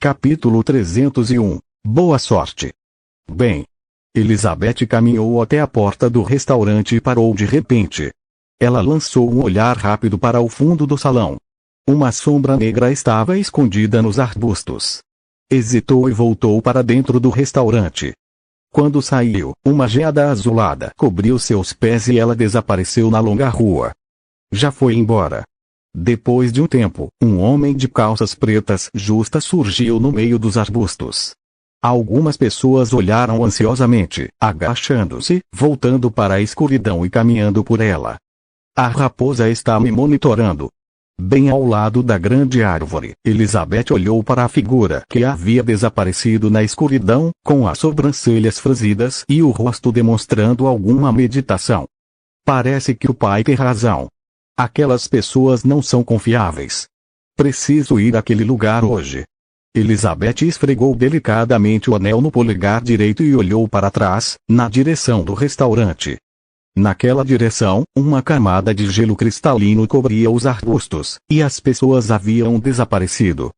Capítulo 301. Boa sorte. Bem. Elizabeth caminhou até a porta do restaurante e parou de repente. Ela lançou um olhar rápido para o fundo do salão. Uma sombra negra estava escondida nos arbustos. Hesitou e voltou para dentro do restaurante. Quando saiu, uma geada azulada cobriu seus pés e ela desapareceu na longa rua. Já foi embora. Depois de um tempo, um homem de calças pretas justas surgiu no meio dos arbustos. Algumas pessoas olharam ansiosamente, agachando-se, voltando para a escuridão e caminhando por ela. A raposa está me monitorando. Bem ao lado da grande árvore, Elizabeth olhou para a figura que havia desaparecido na escuridão, com as sobrancelhas franzidas e o rosto demonstrando alguma meditação. Parece que o pai tem razão. Aquelas pessoas não são confiáveis. Preciso ir àquele lugar hoje. Elizabeth esfregou delicadamente o anel no polegar direito e olhou para trás, na direção do restaurante. Naquela direção, uma camada de gelo cristalino cobria os arbustos, e as pessoas haviam desaparecido.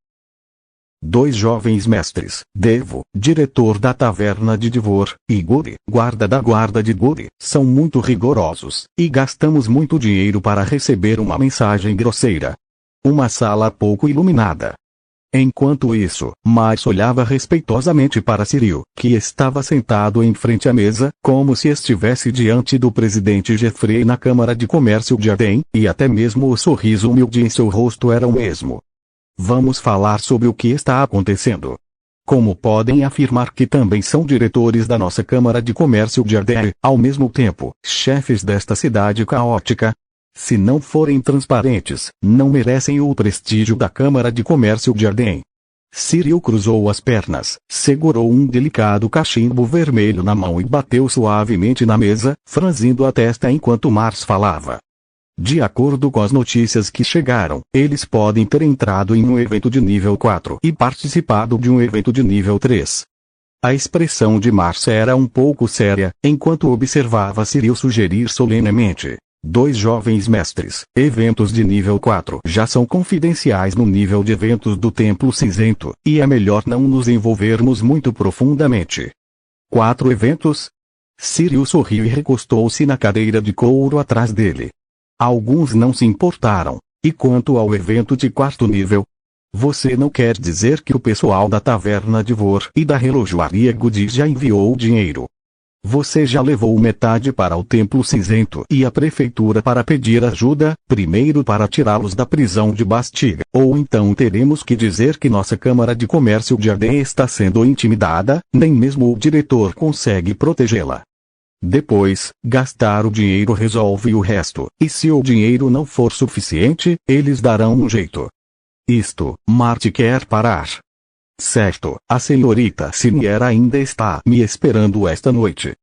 Dois jovens mestres, Devo, diretor da taverna de Divor, e Guri, guarda da guarda de Guri, são muito rigorosos, e gastamos muito dinheiro para receber uma mensagem grosseira. Uma sala pouco iluminada. Enquanto isso, Miles olhava respeitosamente para Cyril, que estava sentado em frente à mesa, como se estivesse diante do presidente Jeffrey na Câmara de Comércio de Arden, e até mesmo o sorriso humilde em seu rosto era o mesmo. Vamos falar sobre o que está acontecendo. Como podem afirmar que também são diretores da nossa Câmara de Comércio de Arden, ao mesmo tempo, chefes desta cidade caótica? Se não forem transparentes, não merecem o prestígio da Câmara de Comércio de Arden. Cyril cruzou as pernas, segurou um delicado cachimbo vermelho na mão e bateu suavemente na mesa, franzindo a testa enquanto Mars falava. De acordo com as notícias que chegaram, eles podem ter entrado em um evento de nível 4 e participado de um evento de nível 3. A expressão de Mars era um pouco séria, enquanto observava Cyril sugerir solenemente. Dois jovens mestres, eventos de nível 4 já são confidenciais no nível de eventos do Templo Cinzento, e é melhor não nos envolvermos muito profundamente. 4 eventos? Cyril sorriu e recostou-se na cadeira de couro atrás dele. Alguns não se importaram. E quanto ao evento de 4º nível? Você não quer dizer que o pessoal da taverna de Vor e da relojoaria Goody já enviou dinheiro? Você já levou metade para o Templo Cinzento e a prefeitura para pedir ajuda, primeiro para tirá-los da prisão de Bastiga, ou então teremos que dizer que nossa Câmara de Comércio de Arden está sendo intimidada, nem mesmo o diretor consegue protegê-la. Depois, gastar o dinheiro resolve o resto, e se o dinheiro não for suficiente, eles darão um jeito. Isto, Marty quer parar. Certo, a senhorita Sinier ainda está me esperando esta noite.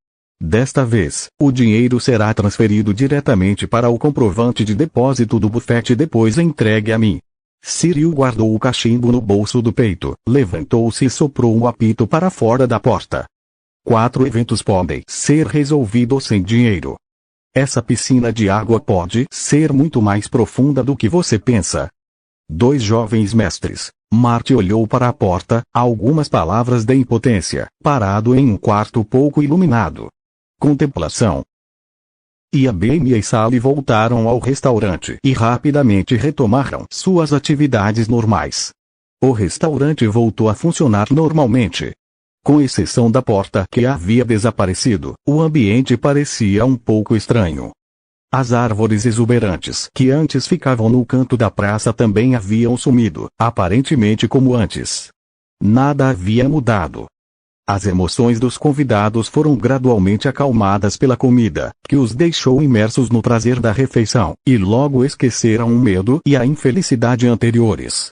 Desta vez, o dinheiro será transferido diretamente para o comprovante de depósito do bufete e depois entregue a mim. Cyril guardou o cachimbo no bolso do peito, levantou-se e soprou um apito para fora da porta. 4 eventos podem ser resolvidos sem dinheiro. Essa piscina de água pode ser muito mais profunda do que você pensa. Dois jovens mestres. Marty olhou para a porta, algumas palavras de impotência, parado em um quarto pouco iluminado. Contemplação. E a Bame e Sally voltaram ao restaurante e rapidamente retomaram suas atividades normais. O restaurante voltou a funcionar normalmente. Com exceção da porta que havia desaparecido, o ambiente parecia um pouco estranho. As árvores exuberantes que antes ficavam no canto da praça também haviam sumido, aparentemente como antes. Nada havia mudado. As emoções dos convidados foram gradualmente acalmadas pela comida, que os deixou imersos no prazer da refeição, e logo esqueceram o medo e a infelicidade anteriores.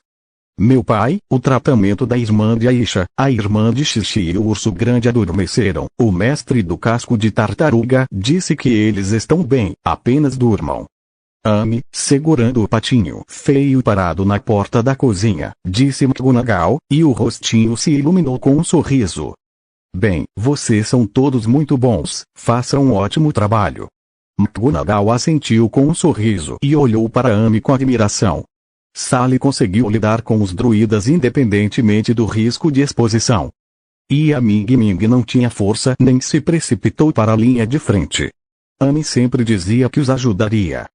Meu pai, o tratamento da irmã de Aisha, a irmã de Xixi e o urso grande adormeceram. O mestre do casco de tartaruga disse que eles estão bem, apenas durmam. Amy, segurando o patinho feio parado na porta da cozinha, disse McGonagall, e o rostinho se iluminou com um sorriso. Bem, vocês são todos muito bons, façam um ótimo trabalho. McGonagall assentiu com um sorriso e olhou para Amy com admiração. Sally conseguiu lidar com os druidas independentemente do risco de exposição. E a Ming Ming não tinha força nem se precipitou para a linha de frente. Amy sempre dizia que os ajudaria.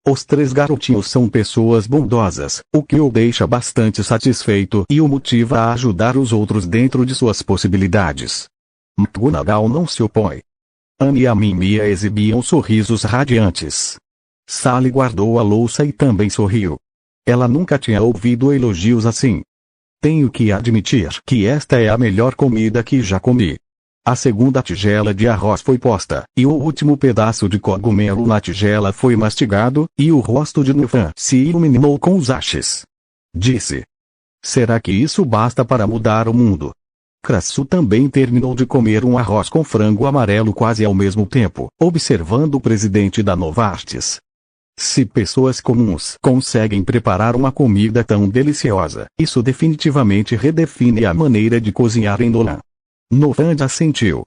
Os 3 garotinhos são pessoas bondosas, o que o deixa bastante satisfeito e o motiva a ajudar os outros dentro de suas possibilidades. McGonagall não se opõe. Amy e a Mimia exibiam sorrisos radiantes. Sally guardou a louça e também sorriu. Ela nunca tinha ouvido elogios assim. Tenho que admitir que esta é a melhor comida que já comi. A segunda tigela de arroz foi posta, e o último pedaço de cogumelo na tigela foi mastigado, e o rosto de Nufan se iluminou com os haches. Disse. Será que isso basta para mudar o mundo? Crasso também terminou de comer um arroz com frango amarelo quase ao mesmo tempo, observando o presidente da Novartis. Se pessoas comuns conseguem preparar uma comida tão deliciosa, isso definitivamente redefine a maneira de cozinhar em Nolan. Novan assentiu.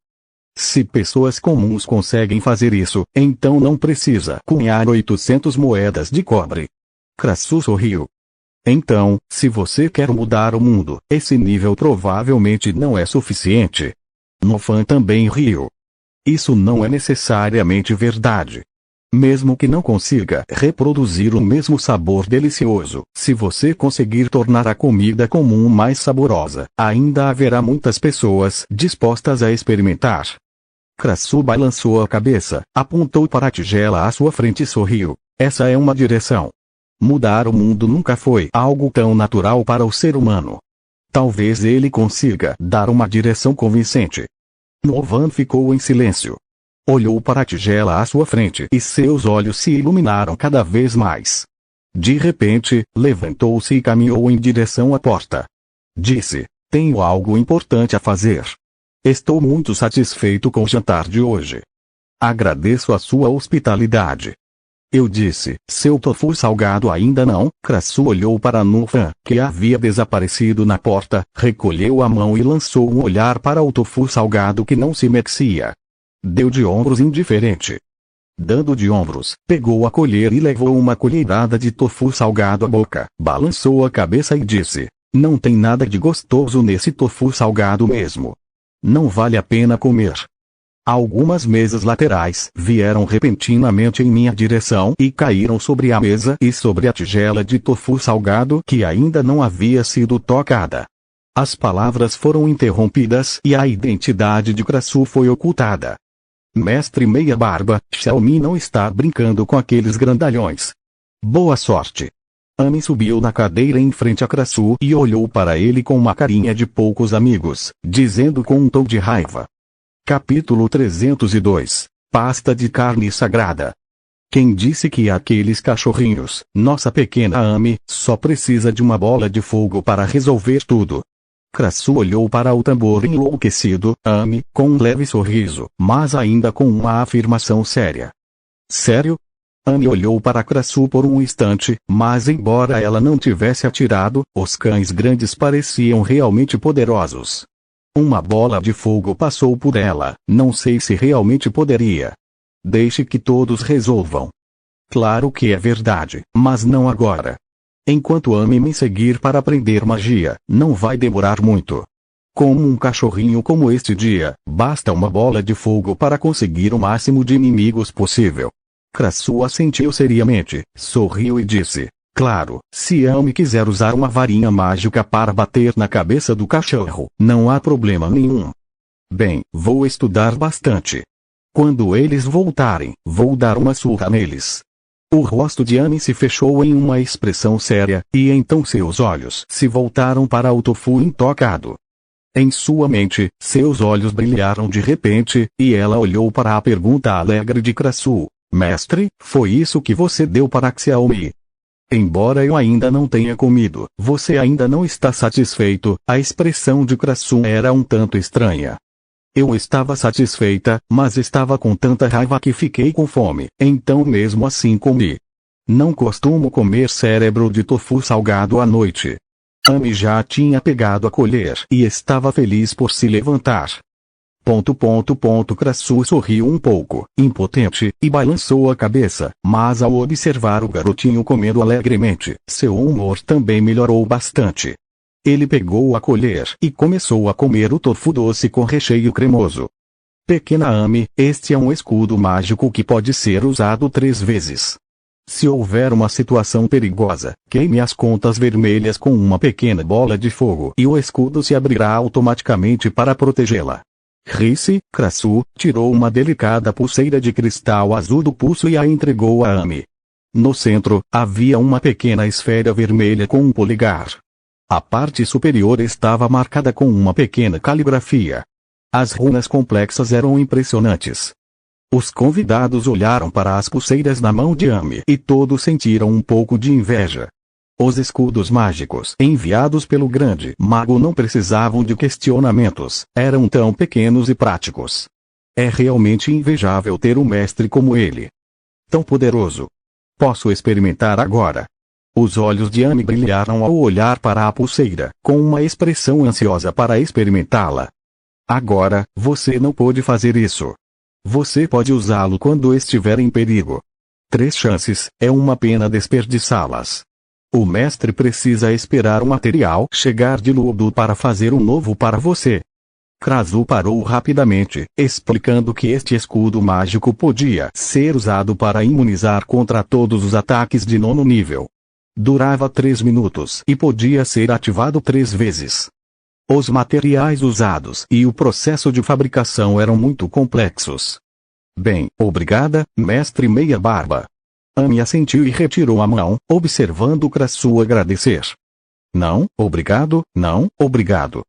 Se pessoas comuns conseguem fazer isso, então não precisa cunhar 800 moedas de cobre. Crasso sorriu. Então, se você quer mudar o mundo, esse nível provavelmente não é suficiente. Novan também riu. Isso não é necessariamente verdade. Mesmo que não consiga reproduzir o mesmo sabor delicioso, se você conseguir tornar a comida comum mais saborosa, ainda haverá muitas pessoas dispostas a experimentar. Crasso balançou a cabeça, apontou para a tigela à sua frente e sorriu. Essa é uma direção. Mudar o mundo nunca foi algo tão natural para o ser humano. Talvez ele consiga dar uma direção convincente. Novan ficou em silêncio. Olhou para a tigela à sua frente e seus olhos se iluminaram cada vez mais. De repente, levantou-se e caminhou em direção à porta. Disse, tenho algo importante a fazer. Estou muito satisfeito com o jantar de hoje. Agradeço a sua hospitalidade. Eu disse, seu tofu salgado ainda não? Crasso olhou para Nufan, que havia desaparecido na porta, recolheu a mão e lançou um olhar para o tofu salgado que não se mexia. Deu de ombros indiferente. Dando de ombros, pegou a colher e levou uma colherada de tofu salgado à boca, balançou a cabeça e disse, não tem nada de gostoso nesse tofu salgado mesmo. Não vale a pena comer. Algumas mesas laterais vieram repentinamente em minha direção e caíram sobre a mesa e sobre a tigela de tofu salgado que ainda não havia sido tocada. As palavras foram interrompidas e a identidade de Crasso foi ocultada. Mestre Meia Barba, Xiaomi não está brincando com aqueles grandalhões. Boa sorte. Amy subiu na cadeira em frente a Crasso e olhou para ele com uma carinha de poucos amigos, dizendo com um tom de raiva. Capítulo 302. Pasta de carne sagrada. Quem disse que aqueles cachorrinhos, nossa pequena Amy, só precisa de uma bola de fogo para resolver tudo? Crasso olhou para o tambor enlouquecido, Amy, com um leve sorriso, mas ainda com uma afirmação séria. Sério? Amy olhou para Crasso por um instante, mas embora ela não tivesse atirado, os cães grandes pareciam realmente poderosos. Uma bola de fogo passou por ela, não sei se realmente poderia. Deixe que todos resolvam. Claro que é verdade, mas não agora. Enquanto Amy me seguir para aprender magia, não vai demorar muito. Como um cachorrinho como este dia, basta uma bola de fogo para conseguir o máximo de inimigos possível. Crasso assentiu seriamente, sorriu e disse, claro, se Amy quiser usar uma varinha mágica para bater na cabeça do cachorro, não há problema nenhum. Bem, vou estudar bastante. Quando eles voltarem, vou dar uma surra neles. O rosto de Amy se fechou em uma expressão séria, e então seus olhos se voltaram para o tofu intocado. Em sua mente, seus olhos brilharam de repente, e ela olhou para a pergunta alegre de Crasso. Mestre, foi isso que você deu para Xiaomi? Embora eu ainda não tenha comido, você ainda não está satisfeito? A expressão de Crasso era um tanto estranha. Eu estava satisfeita, mas estava com tanta raiva que fiquei com fome, então mesmo assim comi. Não costumo comer cérebro de tofu salgado à noite. Amy já tinha pegado a colher e estava feliz por se levantar. Krasu sorriu um pouco, impotente, e balançou a cabeça, mas ao observar o garotinho comendo alegremente, seu humor também melhorou bastante. Ele pegou a colher e começou a comer o tofu doce com recheio cremoso. Pequena Amy, este é um escudo mágico que pode ser usado 3 vezes. Se houver uma situação perigosa, queime as contas vermelhas com uma pequena bola de fogo e o escudo se abrirá automaticamente para protegê-la. Ri-se, Krasu, tirou uma delicada pulseira de cristal azul do pulso e a entregou a Amy. No centro, havia uma pequena esfera vermelha com um polegar. A parte superior estava marcada com uma pequena caligrafia. As runas complexas eram impressionantes. Os convidados olharam para as pulseiras na mão de Amy e todos sentiram um pouco de inveja. Os escudos mágicos enviados pelo grande mago não precisavam de questionamentos, eram tão pequenos e práticos. É realmente invejável ter um mestre como ele. Tão poderoso. Posso experimentar agora. Os olhos de Amy brilharam ao olhar para a pulseira, com uma expressão ansiosa para experimentá-la. Agora, você não pode fazer isso. Você pode usá-lo quando estiver em perigo. 3 chances, é uma pena desperdiçá-las. O mestre precisa esperar o material chegar de Luodu para fazer um novo para você. Krasu parou rapidamente, explicando que este escudo mágico podia ser usado para imunizar contra todos os ataques de 9º nível. Durava 3 minutos e podia ser ativado 3 vezes. Os materiais usados e o processo de fabricação eram muito complexos. Bem, obrigada, mestre Meia Barba. Amy assentiu e retirou a mão, observando Krasu agradecer. Não, obrigado, não, obrigado.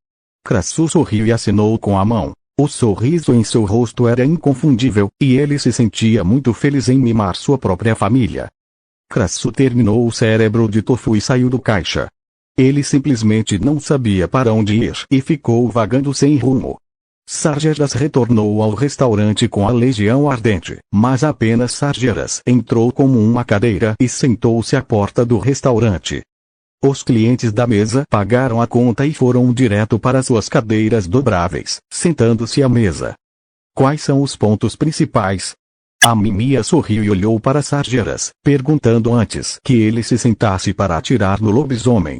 Krasu sorriu e acenou com a mão. O sorriso em seu rosto era inconfundível, e ele se sentia muito feliz em mimar sua própria família. Krasu terminou o cérebro de tofu e saiu do caixa. Ele simplesmente não sabia para onde ir e ficou vagando sem rumo. Sargeras retornou ao restaurante com a Legião Ardente, mas apenas Sargeras entrou como uma cadeira e sentou-se à porta do restaurante. Os clientes da mesa pagaram a conta e foram direto para suas cadeiras dobráveis, sentando-se à mesa. Quais são os pontos principais? A Mimia sorriu e olhou para Sargeras, perguntando antes que ele se sentasse para atirar no lobisomem.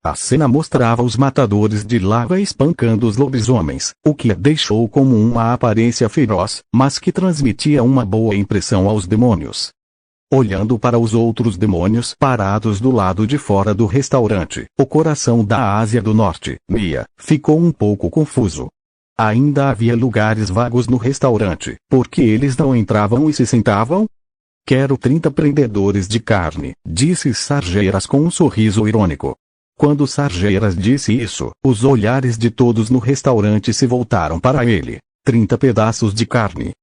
A cena mostrava os matadores de lava espancando os lobisomens, o que a deixou como uma aparência feroz, mas que transmitia uma boa impressão aos demônios. Olhando para os outros demônios parados do lado de fora do restaurante, o coração da Ásia do Norte, Mia, ficou um pouco confuso. Ainda havia lugares vagos no restaurante, porque eles não entravam e se sentavam? Quero 30 prendedores de carne, disse Sargeras com um sorriso irônico. Quando Sargeras disse isso, os olhares de todos no restaurante se voltaram para ele. 30 pedaços de carne.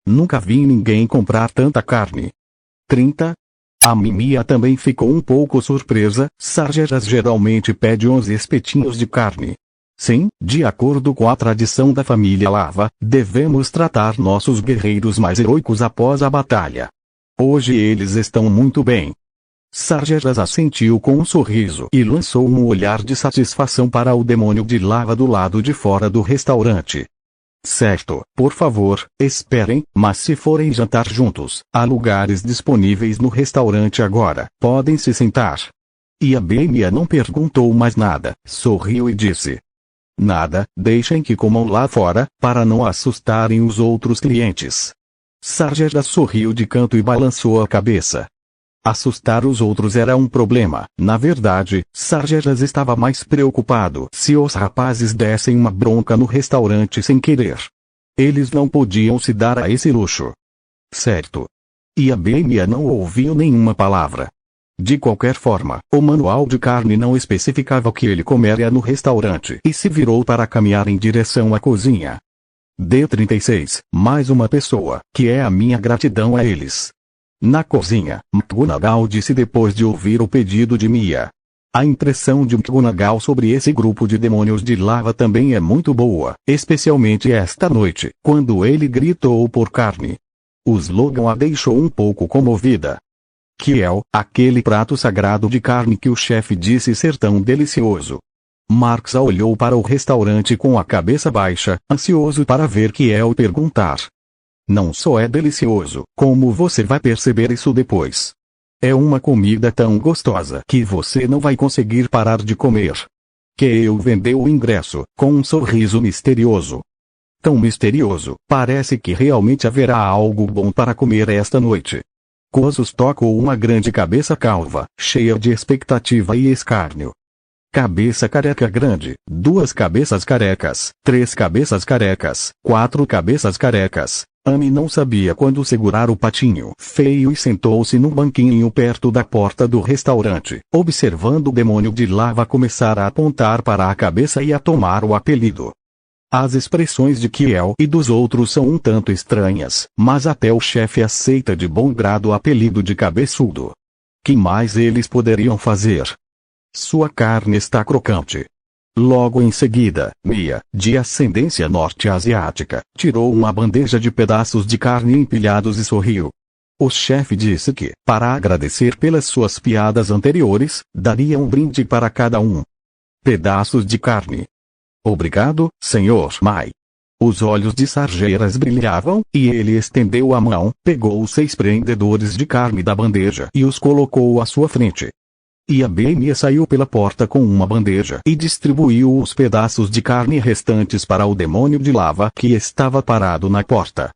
Nunca vi ninguém comprar tanta carne. 30? A Mimia também ficou um pouco surpresa. Sargeras geralmente pede 11 espetinhos de carne. Sim, de acordo com a tradição da família Lava, devemos tratar nossos guerreiros mais heróicos após a batalha. Hoje eles estão muito bem. Sargeras assentiu com um sorriso e lançou um olhar de satisfação para o demônio de lava do lado de fora do restaurante. Certo, por favor, esperem, mas se forem jantar juntos, há lugares disponíveis no restaurante agora, podem se sentar. E a Bemia não perguntou mais nada, sorriu e disse. Nada, deixem que comam lá fora, para não assustarem os outros clientes. Sargeras sorriu de canto e balançou a cabeça. Assustar os outros era um problema. Na verdade, Sargeras estava mais preocupado se os rapazes dessem uma bronca no restaurante sem querer. Eles não podiam se dar a esse luxo. Certo. E a Bemia não ouviu nenhuma palavra. De qualquer forma, o manual de carne não especificava o que ele comeria no restaurante e se virou para caminhar em direção à cozinha. D36, mais uma pessoa, que é a minha gratidão a eles. Na cozinha, McGonagall disse depois de ouvir o pedido de Mia. A impressão de McGonagall sobre esse grupo de demônios de lava também é muito boa, especialmente esta noite, quando ele gritou por carne. O slogan a deixou um pouco comovida. Kiel, aquele prato sagrado de carne que o chefe disse ser tão delicioso. Marx olhou para o restaurante com a cabeça baixa, ansioso para ver Kiel perguntar. Não só é delicioso, como você vai perceber isso depois. É uma comida tão gostosa que você não vai conseguir parar de comer. Kiel vendeu o ingresso, com um sorriso misterioso. Tão misterioso, parece que realmente haverá algo bom para comer esta noite. Kozus tocou uma grande cabeça calva, cheia de expectativa e escárnio. Cabeça careca grande, 2 cabeças carecas, 3 cabeças carecas, 4 cabeças carecas. Amy não sabia quando segurar o patinho feio e sentou-se num banquinho perto da porta do restaurante, observando o demônio de lava começar a apontar para a cabeça e a tomar o apelido. As expressões de Kiel e dos outros são um tanto estranhas, mas até o chefe aceita de bom grado o apelido de cabeçudo. Que mais eles poderiam fazer? Sua carne está crocante. Logo em seguida, Mia, de ascendência norte-asiática, tirou uma bandeja de pedaços de carne empilhados e sorriu. O chefe disse que, para agradecer pelas suas piadas anteriores, daria um brinde para cada um. Pedaços de carne. Obrigado, Sr. Mai. Os olhos de Sargeiras brilhavam, e ele estendeu a mão, pegou os 6 prendedores de carne da bandeja e os colocou à sua frente. E a Mia saiu pela porta com uma bandeja e distribuiu os pedaços de carne restantes para o demônio de lava que estava parado na porta.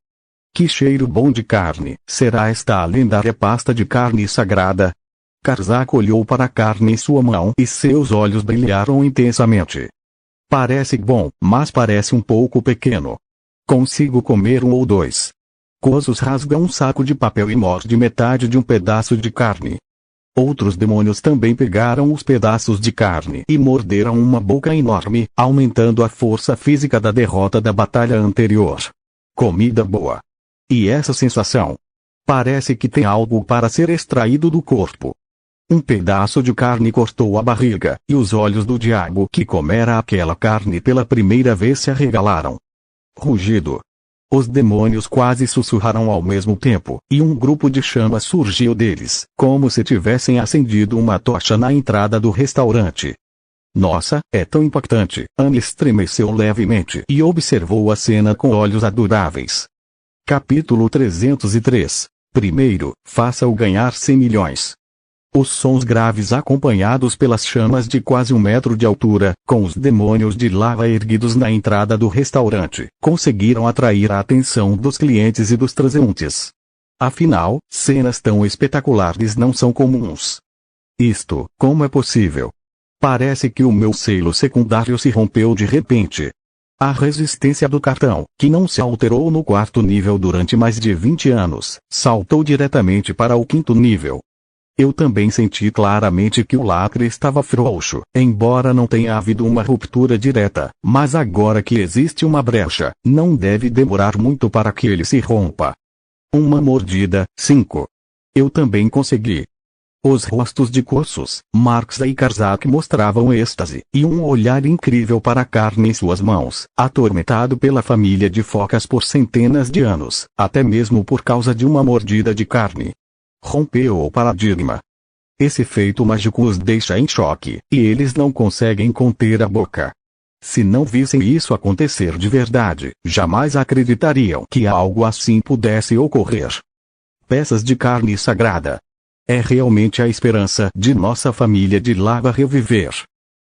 Que cheiro bom de carne, será esta a lendária pasta de carne sagrada? Karzak olhou para a carne em sua mão e seus olhos brilharam intensamente. Parece bom, mas parece um pouco pequeno. Consigo comer 1 ou 2. Kozus rasga um saco de papel e morde metade de um pedaço de carne. Outros demônios também pegaram os pedaços de carne e morderam uma boca enorme, aumentando a força física da derrota da batalha anterior. Comida boa. E essa sensação? Parece que tem algo para ser extraído do corpo. Um pedaço de carne cortou a barriga, e os olhos do diabo que comera aquela carne pela primeira vez se arregalaram. Rugido. Os demônios quase sussurraram ao mesmo tempo, e um grupo de chamas surgiu deles, como se tivessem acendido uma tocha na entrada do restaurante. Nossa, é tão impactante. Anne estremeceu levemente e observou a cena com olhos adoráveis. Capítulo 303. Primeiro, faça-o ganhar 100 milhões. Os sons graves acompanhados pelas chamas de quase 1 metro de altura, com os demônios de lava erguidos na entrada do restaurante, conseguiram atrair a atenção dos clientes e dos transeuntes. Afinal, cenas tão espetaculares não são comuns. Isto, como é possível? Parece que o meu selo secundário se rompeu de repente. A resistência do cartão, que não se alterou no 4º nível durante mais de 20 anos, saltou diretamente para o 5º nível. Eu também senti claramente que o lacre estava frouxo, embora não tenha havido uma ruptura direta, mas agora que existe uma brecha, não deve demorar muito para que ele se rompa. Uma mordida, 5. Eu também consegui. Os rostos de Kozus, Marx e Karzak mostravam êxtase, e um olhar incrível para a carne em suas mãos, atormentado pela família de focas por centenas de anos, até mesmo por causa de uma mordida de carne. Rompeu o paradigma. Esse feito mágico os deixa em choque, e eles não conseguem conter a boca. Se não vissem isso acontecer de verdade, jamais acreditariam que algo assim pudesse ocorrer. Peças de carne sagrada. É realmente a esperança de nossa família de lava reviver.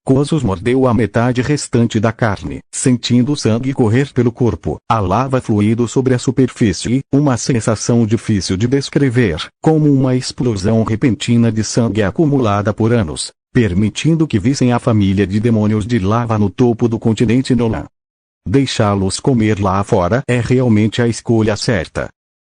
Kozus mordeu a metade restante da carne, sentindo o sangue correr pelo corpo, a lava fluindo sobre a superfície, uma sensação difícil de descrever, como uma explosão repentina de sangue acumulada por anos, permitindo que vissem a família de demônios de lava no topo do continente Nolan. Deixá-los comer lá fora é realmente a escolha certa.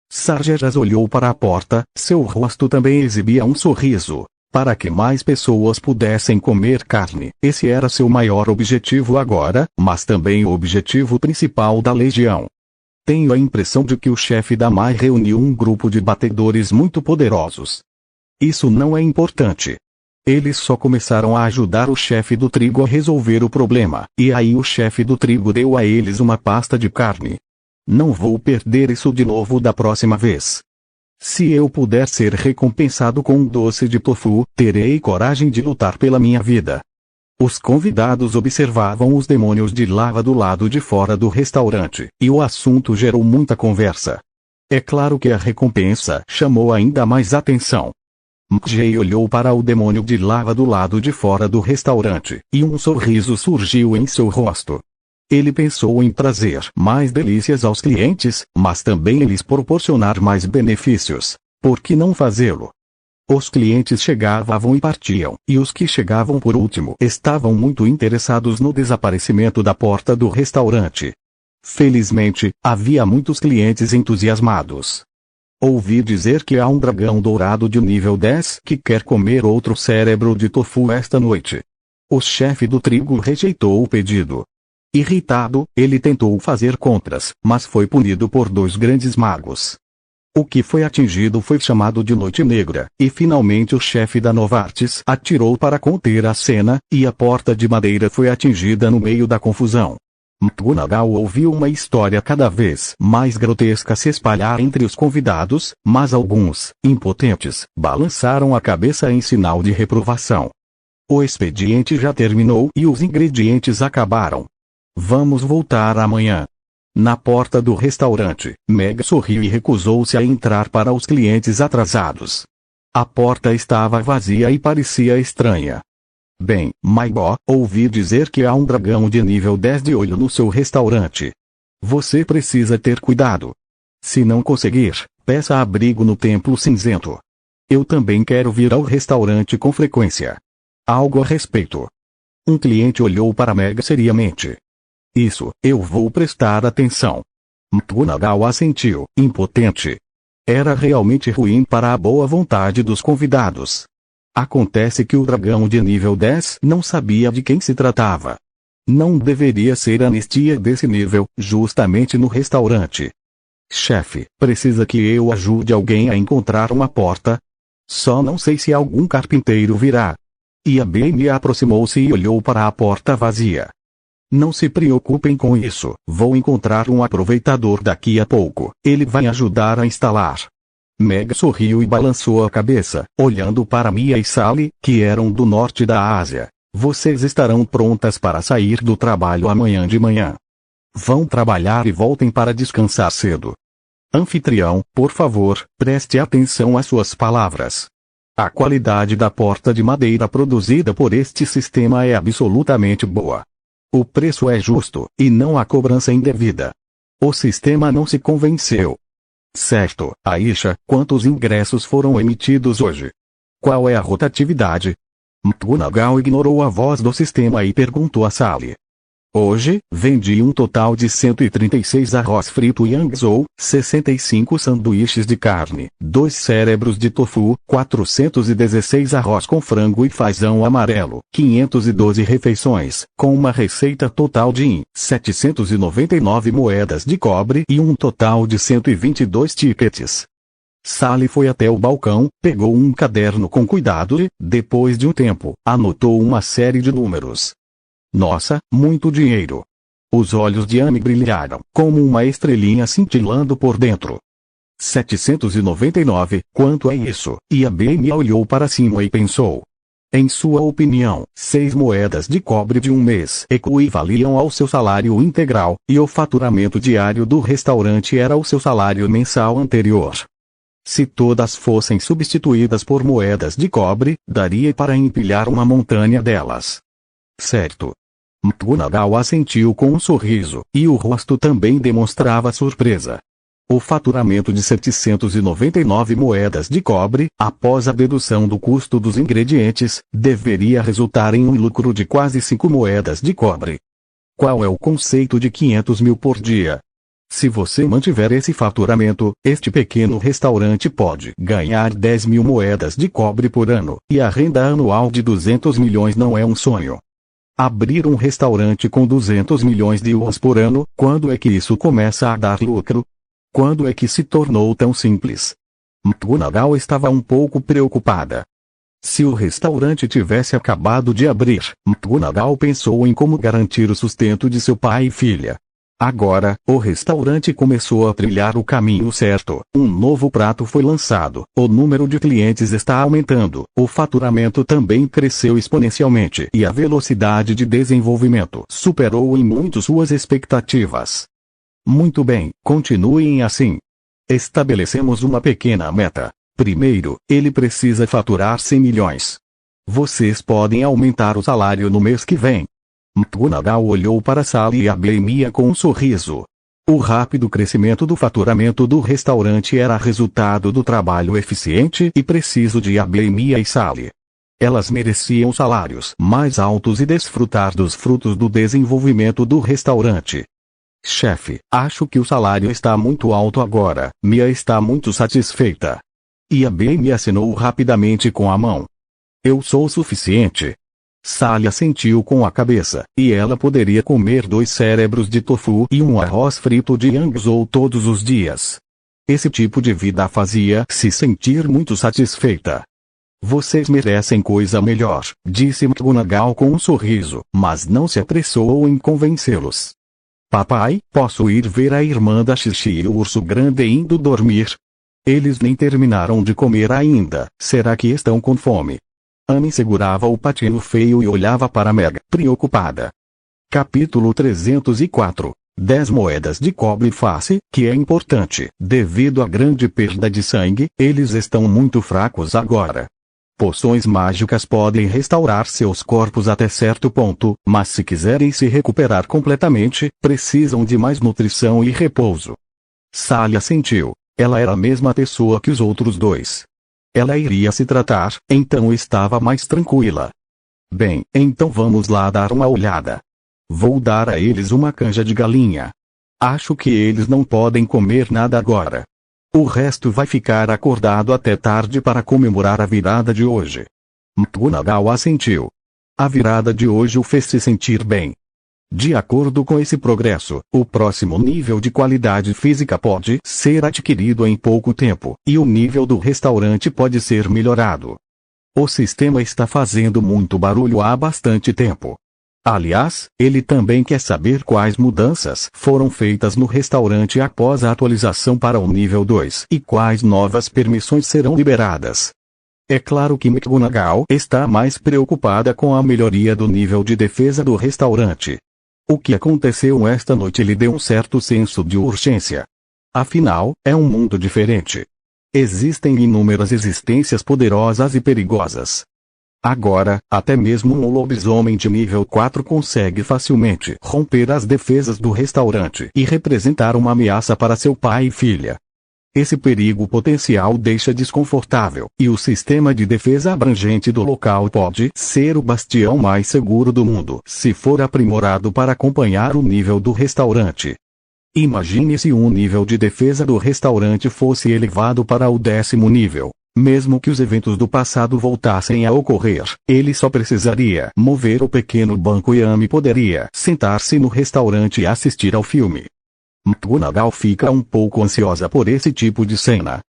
Sargeras olhou para a porta, seu rosto também exibia um sorriso. Para que mais pessoas pudessem comer carne, esse era seu maior objetivo agora, mas também o objetivo principal da legião. Tenho a impressão de que o chefe da MAI reuniu um grupo de batedores muito poderosos. Isso não é importante. Eles só começaram a ajudar o chefe do trigo a resolver o problema, e aí o chefe do trigo deu a eles uma pasta de carne. Não vou perder isso de novo da próxima vez. Se eu puder ser recompensado com um doce de tofu, terei coragem de lutar pela minha vida. Os convidados observavam os demônios de lava do lado de fora do restaurante, e o assunto gerou muita conversa. É claro que a recompensa chamou ainda mais atenção. MJ olhou para o demônio de lava do lado de fora do restaurante, e um sorriso surgiu em seu rosto. Ele pensou em trazer mais delícias aos clientes, mas também em lhes proporcionar mais benefícios. Por que não fazê-lo? Os clientes chegavam e partiam, e os que chegavam por último estavam muito interessados no desaparecimento da porta do restaurante. Felizmente, havia muitos clientes entusiasmados. Ouvi dizer que há um dragão dourado de nível 10 que quer comer outro cérebro de tofu esta noite. O chefe do trigo rejeitou o pedido. Irritado, ele tentou fazer contras, mas foi punido por 2 grandes magos. O que foi atingido foi chamado de Noite Negra, e finalmente o chefe da Novartis atirou para conter a cena, e a porta de madeira foi atingida no meio da confusão. McGonagall ouviu uma história cada vez mais grotesca se espalhar entre os convidados, mas alguns, impotentes, balançaram a cabeça em sinal de reprovação. O expediente já terminou e os ingredientes acabaram. Vamos voltar amanhã. Na porta do restaurante, Meg sorriu e recusou-se a entrar para os clientes atrasados. A porta estava vazia e parecia estranha. Bem, Maibo, ouvi dizer que há um dragão de nível 10 de olho no seu restaurante. Você precisa ter cuidado. Se não conseguir, peça abrigo no Templo Cinzento. Eu também quero vir ao restaurante com frequência. Algo a respeito. Um cliente olhou para Meg seriamente. Isso, eu vou prestar atenção. McGonagall assentiu, impotente. Era realmente ruim para a boa vontade dos convidados. Acontece que o dragão de nível 10 não sabia de quem se tratava. Não deveria ser anistia desse nível, justamente no restaurante. Chefe, precisa que eu ajude alguém a encontrar uma porta? Só não sei se algum carpinteiro virá. E a Bame aproximou-se e olhou para a porta vazia. Não se preocupem com isso, vou encontrar um aproveitador daqui a pouco, ele vai ajudar a instalar. Meg sorriu e balançou a cabeça, olhando para Mia e Sally, que eram do norte da Ásia. Vocês estarão prontas para sair do trabalho amanhã de manhã. Vão trabalhar e voltem para descansar cedo. Anfitrião, por favor, preste atenção às suas palavras. A qualidade da porta de madeira produzida por este sistema é absolutamente boa. O preço é justo, e não há cobrança indevida. O sistema não se convenceu. Certo, Aisha, quantos ingressos foram emitidos hoje? Qual é a rotatividade? McGonagall ignorou a voz do sistema e perguntou a Sally. Hoje, vendi um total de 136 arroz frito Yangzhou, 65 sanduíches de carne, 2 cérebros de tofu, 416 arroz com frango e fazão amarelo, 512 refeições, com uma receita total de 799 moedas de cobre e um total de 122 tickets. Sally foi até o balcão, pegou um caderno com cuidado e, depois de um tempo, anotou uma série de números. Nossa, muito dinheiro. Os olhos de Amy brilharam, como uma estrelinha cintilando por dentro. 799, quanto é isso? E a Bame olhou para cima e pensou. Em sua opinião, 6 moedas de cobre de um mês equivaliam ao seu salário integral, e o faturamento diário do restaurante era o seu salário mensal anterior. Se todas fossem substituídas por moedas de cobre, daria para empilhar uma montanha delas. Certo. McGonagall assentiu com um sorriso, e o rosto também demonstrava surpresa. O faturamento de 799 moedas de cobre, após a dedução do custo dos ingredientes, deveria resultar em um lucro de quase 5 moedas de cobre. Qual é o conceito de 500 mil por dia? Se você mantiver esse faturamento, este pequeno restaurante pode ganhar 10 mil moedas de cobre por ano, e a renda anual de 200 milhões não é um sonho. Abrir um restaurante com 200 milhões de yuans por ano, quando é que isso começa a dar lucro? Quando é que se tornou tão simples? McGonagall estava um pouco preocupada. Se o restaurante tivesse acabado de abrir, McGonagall pensou em como garantir o sustento de seu pai e filha. Agora, o restaurante começou a trilhar o caminho certo. Um novo prato foi lançado, o número de clientes está aumentando, o faturamento também cresceu exponencialmente e a velocidade de desenvolvimento superou em muito suas expectativas. Muito bem, continuem assim. Estabelecemos uma pequena meta. Primeiro, ele precisa faturar 100 milhões. Vocês podem aumentar o salário no mês que vem. McGonagall olhou para Sally e Mia com um sorriso. O rápido crescimento do faturamento do restaurante era resultado do trabalho eficiente e preciso de Mia e Sally. Elas mereciam salários mais altos e desfrutar dos frutos do desenvolvimento do restaurante. Chefe, acho que o salário está muito alto agora. Mia está muito satisfeita. E Mia assinou rapidamente com a mão. Eu sou o suficiente. Sally assentiu com a cabeça, e ela poderia comer 2 cérebros de tofu e um arroz frito de Yangzhou todos os dias. Esse tipo de vida a fazia se sentir muito satisfeita. Vocês merecem coisa melhor, disse McGonagall com um sorriso, mas não se apressou em convencê-los. Papai, posso ir ver a irmã da Xixi e o urso grande indo dormir? Eles nem terminaram de comer ainda, será que estão com fome? Amy segurava o patinho feio e olhava para Meg, preocupada. Capítulo 304. 10 moedas de cobre face, que é importante. Devido à grande perda de sangue, eles estão muito fracos agora. Poções mágicas podem restaurar seus corpos até certo ponto, mas se quiserem se recuperar completamente, precisam de mais nutrição e repouso. Sally assentiu. Ela era a mesma pessoa que os outros dois. Ela iria se tratar, então estava mais tranquila. Bem, então vamos lá dar uma olhada. Vou dar a eles uma canja de galinha. Acho que eles não podem comer nada agora. O resto vai ficar acordado até tarde para comemorar a virada de hoje. McGonagall assentiu. A virada de hoje o fez se sentir bem. De acordo com esse progresso, o próximo nível de qualidade física pode ser adquirido em pouco tempo, e o nível do restaurante pode ser melhorado. O sistema está fazendo muito barulho há bastante tempo. Aliás, ele também quer saber quais mudanças foram feitas no restaurante após a atualização para o nível 2 e quais novas permissões serão liberadas. É claro que McGonagall está mais preocupada com a melhoria do nível de defesa do restaurante. O que aconteceu esta noite lhe deu um certo senso de urgência. Afinal, é um mundo diferente. Existem inúmeras existências poderosas e perigosas. Agora, até mesmo um lobisomem de nível 4 consegue facilmente romper as defesas do restaurante e representar uma ameaça para seu pai e filha. Esse perigo potencial deixa desconfortável, e o sistema de defesa abrangente do local pode ser o bastião mais seguro do mundo se for aprimorado para acompanhar o nível do restaurante. Imagine se um nível de defesa do restaurante fosse elevado para o 10º nível. Mesmo que os eventos do passado voltassem a ocorrer, ele só precisaria mover o pequeno banco e Amy poderia sentar-se no restaurante e assistir ao filme. McGonagall fica um pouco ansiosa por esse tipo de cena.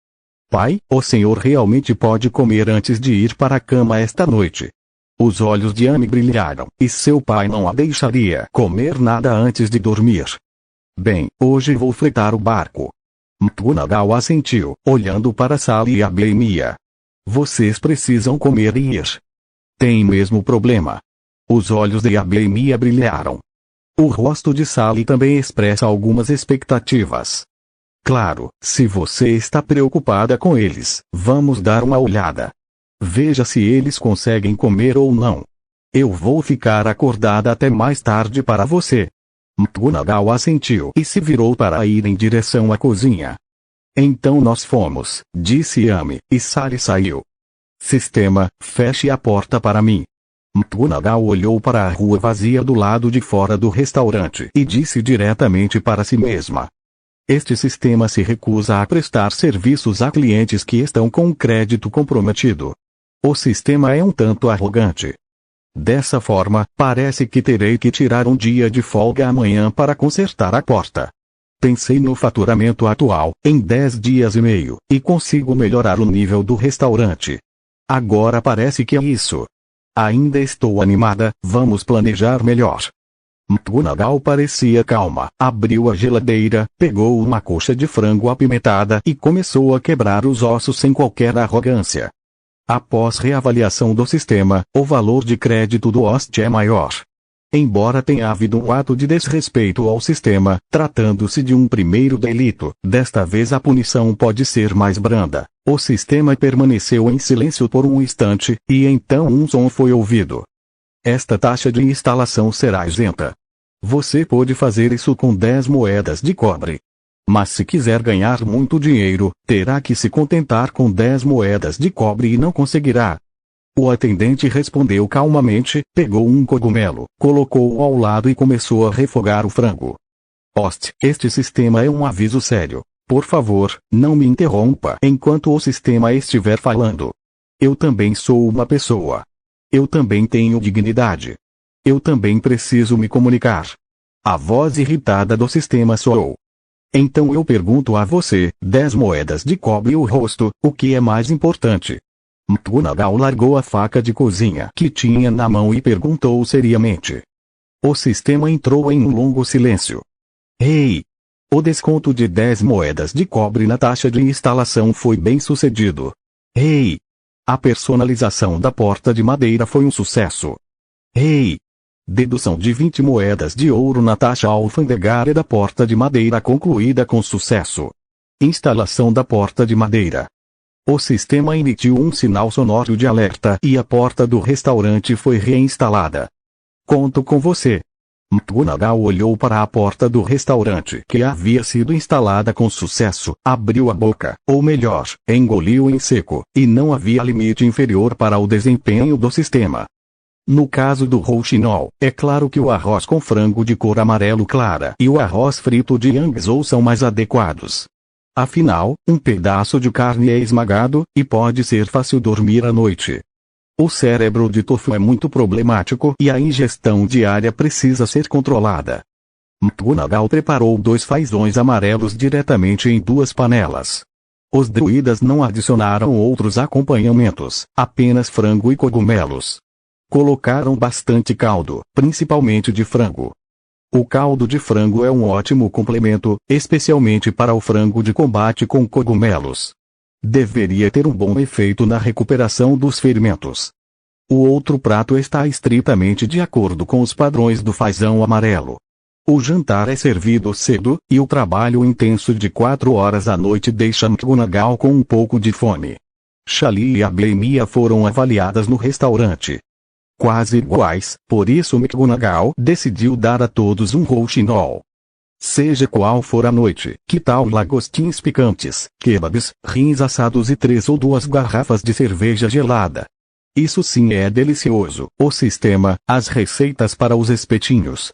Pai, o senhor realmente pode comer antes de ir para a cama esta noite. Os olhos de Amy brilharam, e seu pai não a deixaria comer nada antes de dormir. Bem, hoje vou fretar o barco. McGonagall assentiu, olhando para Sally e Mia. Vocês precisam comer e ir. Tem mesmo problema. Os olhos de Mia brilharam. O rosto de Sally também expressa algumas expectativas. Claro, se você está preocupada com eles, vamos dar uma olhada. Veja se eles conseguem comer ou não. Eu vou ficar acordada até mais tarde para você. McGonagall assentiu e se virou para ir em direção à cozinha. Então nós fomos, disse Amy, e Sally saiu. Sistema, feche a porta para mim. McGonagall olhou para a rua vazia do lado de fora do restaurante e disse diretamente para si mesma. Este sistema se recusa a prestar serviços a clientes que estão com crédito comprometido. O sistema é um tanto arrogante. Dessa forma, parece que terei que tirar um dia de folga amanhã para consertar a porta. Pensei no faturamento atual, em 10 dias e meio, e consigo melhorar o nível do restaurante. Agora parece que é isso. Ainda estou animada, vamos planejar melhor. McGonagall parecia calma, abriu a geladeira, pegou uma coxa de frango apimentada e começou a quebrar os ossos sem qualquer arrogância. Após reavaliação do sistema, o valor de crédito do host é maior. Embora tenha havido um ato de desrespeito ao sistema, tratando-se de um primeiro delito, desta vez a punição pode ser mais branda. O sistema permaneceu em silêncio por um instante, e então um som foi ouvido. Esta taxa de instalação será isenta. Você pode fazer isso com 10 moedas de cobre. Mas se quiser ganhar muito dinheiro, terá que se contentar com 10 moedas de cobre e não conseguirá. O atendente respondeu calmamente, pegou um cogumelo, colocou-o ao lado e começou a refogar o frango. Host, este sistema é um aviso sério. Por favor, não me interrompa enquanto o sistema estiver falando. Eu também sou uma pessoa. Eu também tenho dignidade. Eu também preciso me comunicar. A voz irritada do sistema soou. Então eu pergunto a você, 10 moedas de cobre e o rosto, o que é mais importante? McGonagall largou a faca de cozinha que tinha na mão e perguntou seriamente. O sistema entrou em um longo silêncio. Ei! O desconto de 10 moedas de cobre na taxa de instalação foi bem sucedido. Ei! A personalização da porta de madeira foi um sucesso. Ei! Dedução de 20 moedas de ouro na taxa alfandegária da porta de madeira concluída com sucesso. Instalação da porta de madeira. O sistema emitiu um sinal sonoro de alerta e a porta do restaurante foi reinstalada. Conto com você. McGonagall olhou para a porta do restaurante que havia sido instalada com sucesso, abriu a boca, ou melhor, engoliu em seco, e não havia limite inferior para o desempenho do sistema. No caso do rouxinol, é claro que o arroz com frango de cor amarelo clara e o arroz frito de Yangzhou são mais adequados. Afinal, um pedaço de carne é esmagado, e pode ser fácil dormir à noite. O cérebro de tofu é muito problemático e a ingestão diária precisa ser controlada. McGonagall preparou 2 fazões amarelos diretamente em 2 panelas. Os druidas não adicionaram outros acompanhamentos, apenas frango e cogumelos. Colocaram bastante caldo, principalmente de frango. O caldo de frango é um ótimo complemento, especialmente para o frango de combate com cogumelos. Deveria ter um bom efeito na recuperação dos ferimentos. O outro prato está estritamente de acordo com os padrões do fazão amarelo. O jantar é servido cedo, e o trabalho intenso de 4 horas à noite deixa McGonagall com um pouco de fome. Shali e Abemia foram avaliadas no restaurante. Quase iguais, por isso McGonagall decidiu dar a todos um rouxinol. Seja qual for a noite, que tal lagostins picantes, kebabs, rins assados e 3 ou 2 garrafas de cerveja gelada. Isso sim é delicioso. O sistema, as receitas para os espetinhos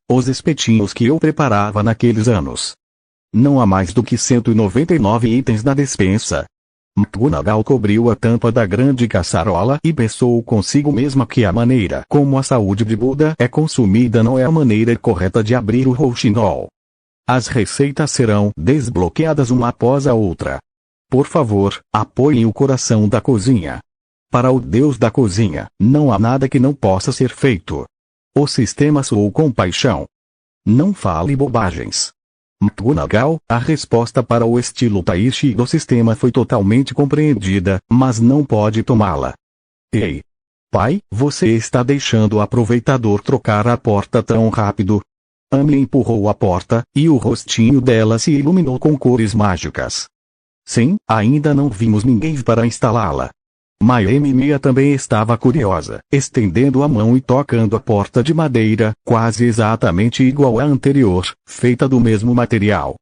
que eu preparava naqueles anos. Não há mais do que 199 itens na despensa. McGonagall cobriu a tampa da grande caçarola e pensou consigo mesma que a maneira como a saúde de Buda é consumida não é a maneira correta de abrir o rouxinol. As receitas serão desbloqueadas uma após a outra. Por favor, apoiem o coração da cozinha. Para o Deus da cozinha, não há nada que não possa ser feito. O sistema soou com paixão. Não fale bobagens. McGonagall, a resposta para o estilo Taishi do sistema foi totalmente compreendida, mas não pode tomá-la. Ei! Pai, você está deixando o aproveitador trocar a porta tão rápido? Amy empurrou a porta, e o rostinho dela se iluminou com cores mágicas. Sim, ainda não vimos ninguém para instalá-la. Mia também estava curiosa, estendendo a mão e tocando a porta de madeira, quase exatamente igual à anterior, feita do mesmo material.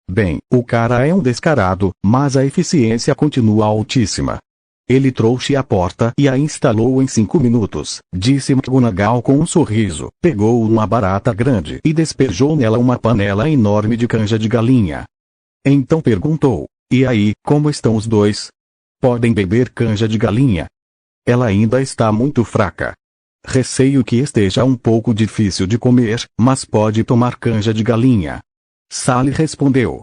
Bem, o cara é um descarado, mas a eficiência continua altíssima. Ele trouxe a porta e a instalou em 5 minutos, disse McGonagall com um sorriso, pegou uma barata grande e despejou nela uma panela enorme de canja de galinha. Então perguntou, e aí, como estão os dois? Podem beber canja de galinha? Ela ainda está muito fraca. Receio que esteja um pouco difícil de comer, mas pode tomar canja de galinha. Sally respondeu.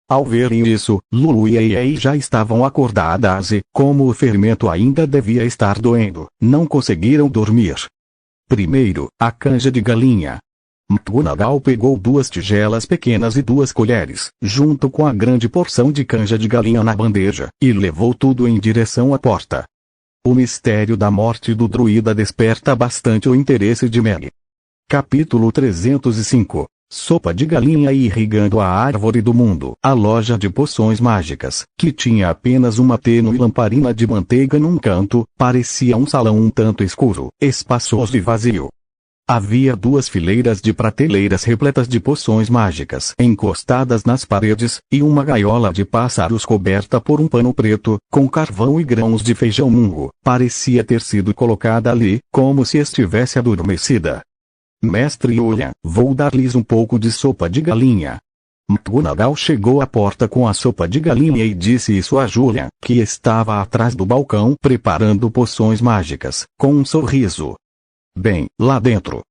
Ao verem isso, Lulu e Ei já estavam acordadas e, como o fermento ainda devia estar doendo, não conseguiram dormir. Primeiro, a canja de galinha. McGonagall pegou 2 tigelas pequenas e 2 colheres, junto com a grande porção de canja de galinha na bandeja, e levou tudo em direção à porta. O mistério da morte do druida desperta bastante o interesse de Meg. Capítulo 305. Sopa de galinha irrigando a árvore do mundo. A loja de poções mágicas, que tinha apenas uma tênue lamparina de manteiga num canto, parecia um salão um tanto escuro, espaçoso e vazio. Havia 2 fileiras de prateleiras repletas de poções mágicas encostadas nas paredes, e uma gaiola de pássaros coberta por um pano preto, com carvão e grãos de feijão mungo, parecia ter sido colocada ali, como se estivesse adormecida. Mestre Julian, vou dar-lhes um pouco de sopa de galinha. McGonagall chegou à porta com a sopa de galinha e disse isso a Julian, que estava atrás do balcão preparando poções mágicas, com um sorriso. Bem, lá dentro.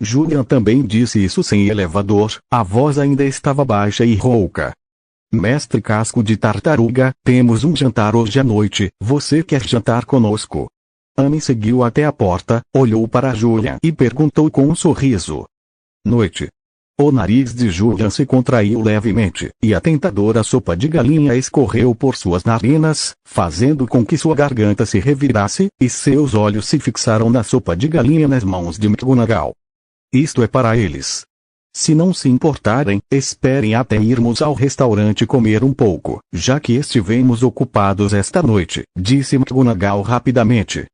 Julian também disse isso sem elevador, a voz ainda estava baixa e rouca. Mestre Casco de Tartaruga, temos um jantar hoje à noite, você quer jantar conosco? Amy seguiu até a porta, olhou para Julian e perguntou com um sorriso. Noite. O nariz de Julian se contraiu levemente, e a tentadora sopa de galinha escorreu por suas narinas, fazendo com que sua garganta se revirasse, e seus olhos se fixaram na sopa de galinha nas mãos de McGonagall. Isto é para eles. Se não se importarem, esperem até irmos ao restaurante comer um pouco, já que estivemos ocupados esta noite, disse McGonagall rapidamente.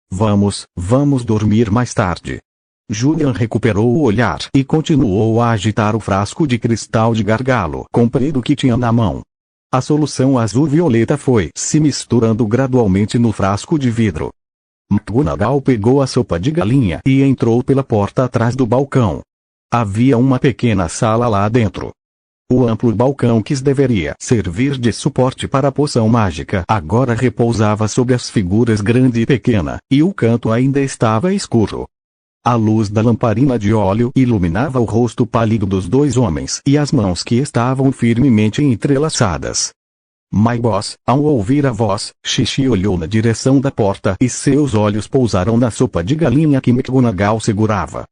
Vamos dormir mais tarde. Julian recuperou o olhar e continuou a agitar o frasco de cristal de gargalo comprido que tinha na mão. A solução azul-violeta foi se misturando gradualmente no frasco de vidro. McGonagall pegou a sopa de galinha e entrou pela porta atrás do balcão. Havia uma pequena sala lá dentro. O amplo balcão que deveria servir de suporte para a poção mágica agora repousava sobre as figuras grande e pequena, e o canto ainda estava escuro. A luz da lamparina de óleo iluminava o rosto pálido dos 2 homens e as mãos que estavam firmemente entrelaçadas. My boss, ao ouvir a voz, Xixi olhou na direção da porta e seus olhos pousaram na sopa de galinha que McGonagall segurava.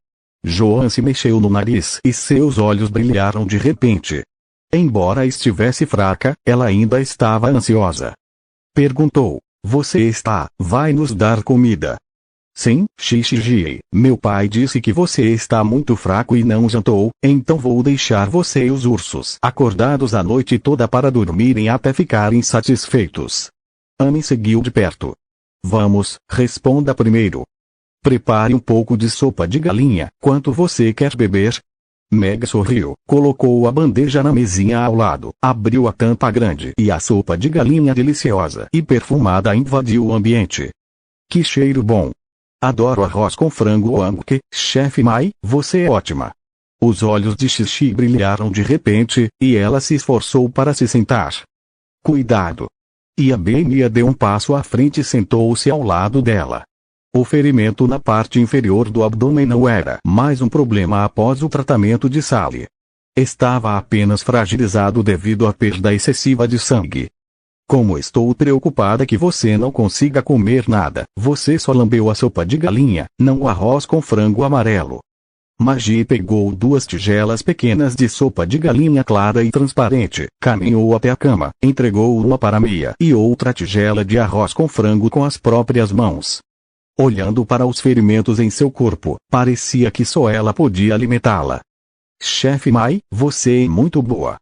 Joan se mexeu no nariz e seus olhos brilharam de repente. Embora estivesse fraca, ela ainda estava ansiosa. Perguntou, vai nos dar comida? Sim, Xixi, meu pai disse que você está muito fraco e não jantou, então vou deixar você e os ursos acordados a noite toda para dormirem até ficarem satisfeitos. Amy seguiu de perto. Responda primeiro. Prepare um pouco de sopa de galinha, quanto você quer beber? Meg sorriu, colocou a bandeja na mesinha ao lado, abriu a tampa grande e a sopa de galinha deliciosa e perfumada invadiu o ambiente. Que cheiro bom! Adoro arroz com frango angue, chefe Mai, você é ótima. Os olhos de Xixi brilharam de repente, e ela se esforçou para se sentar. Cuidado! E a Bemia deu um passo à frente e sentou-se ao lado dela. O ferimento na parte inferior do abdômen não era mais um problema após o tratamento de Sally. Estava apenas fragilizado devido à perda excessiva de sangue. Como estou preocupada que você não consiga comer nada, você só lambeu a sopa de galinha, não o arroz com frango amarelo. Magi pegou 2 tigelas pequenas de sopa de galinha clara e transparente, caminhou até a cama, entregou uma para Mia e outra tigela de arroz com frango com as próprias mãos. Olhando para os ferimentos em seu corpo, parecia que só ela podia alimentá-la. Chefe Mai, você é muito boa.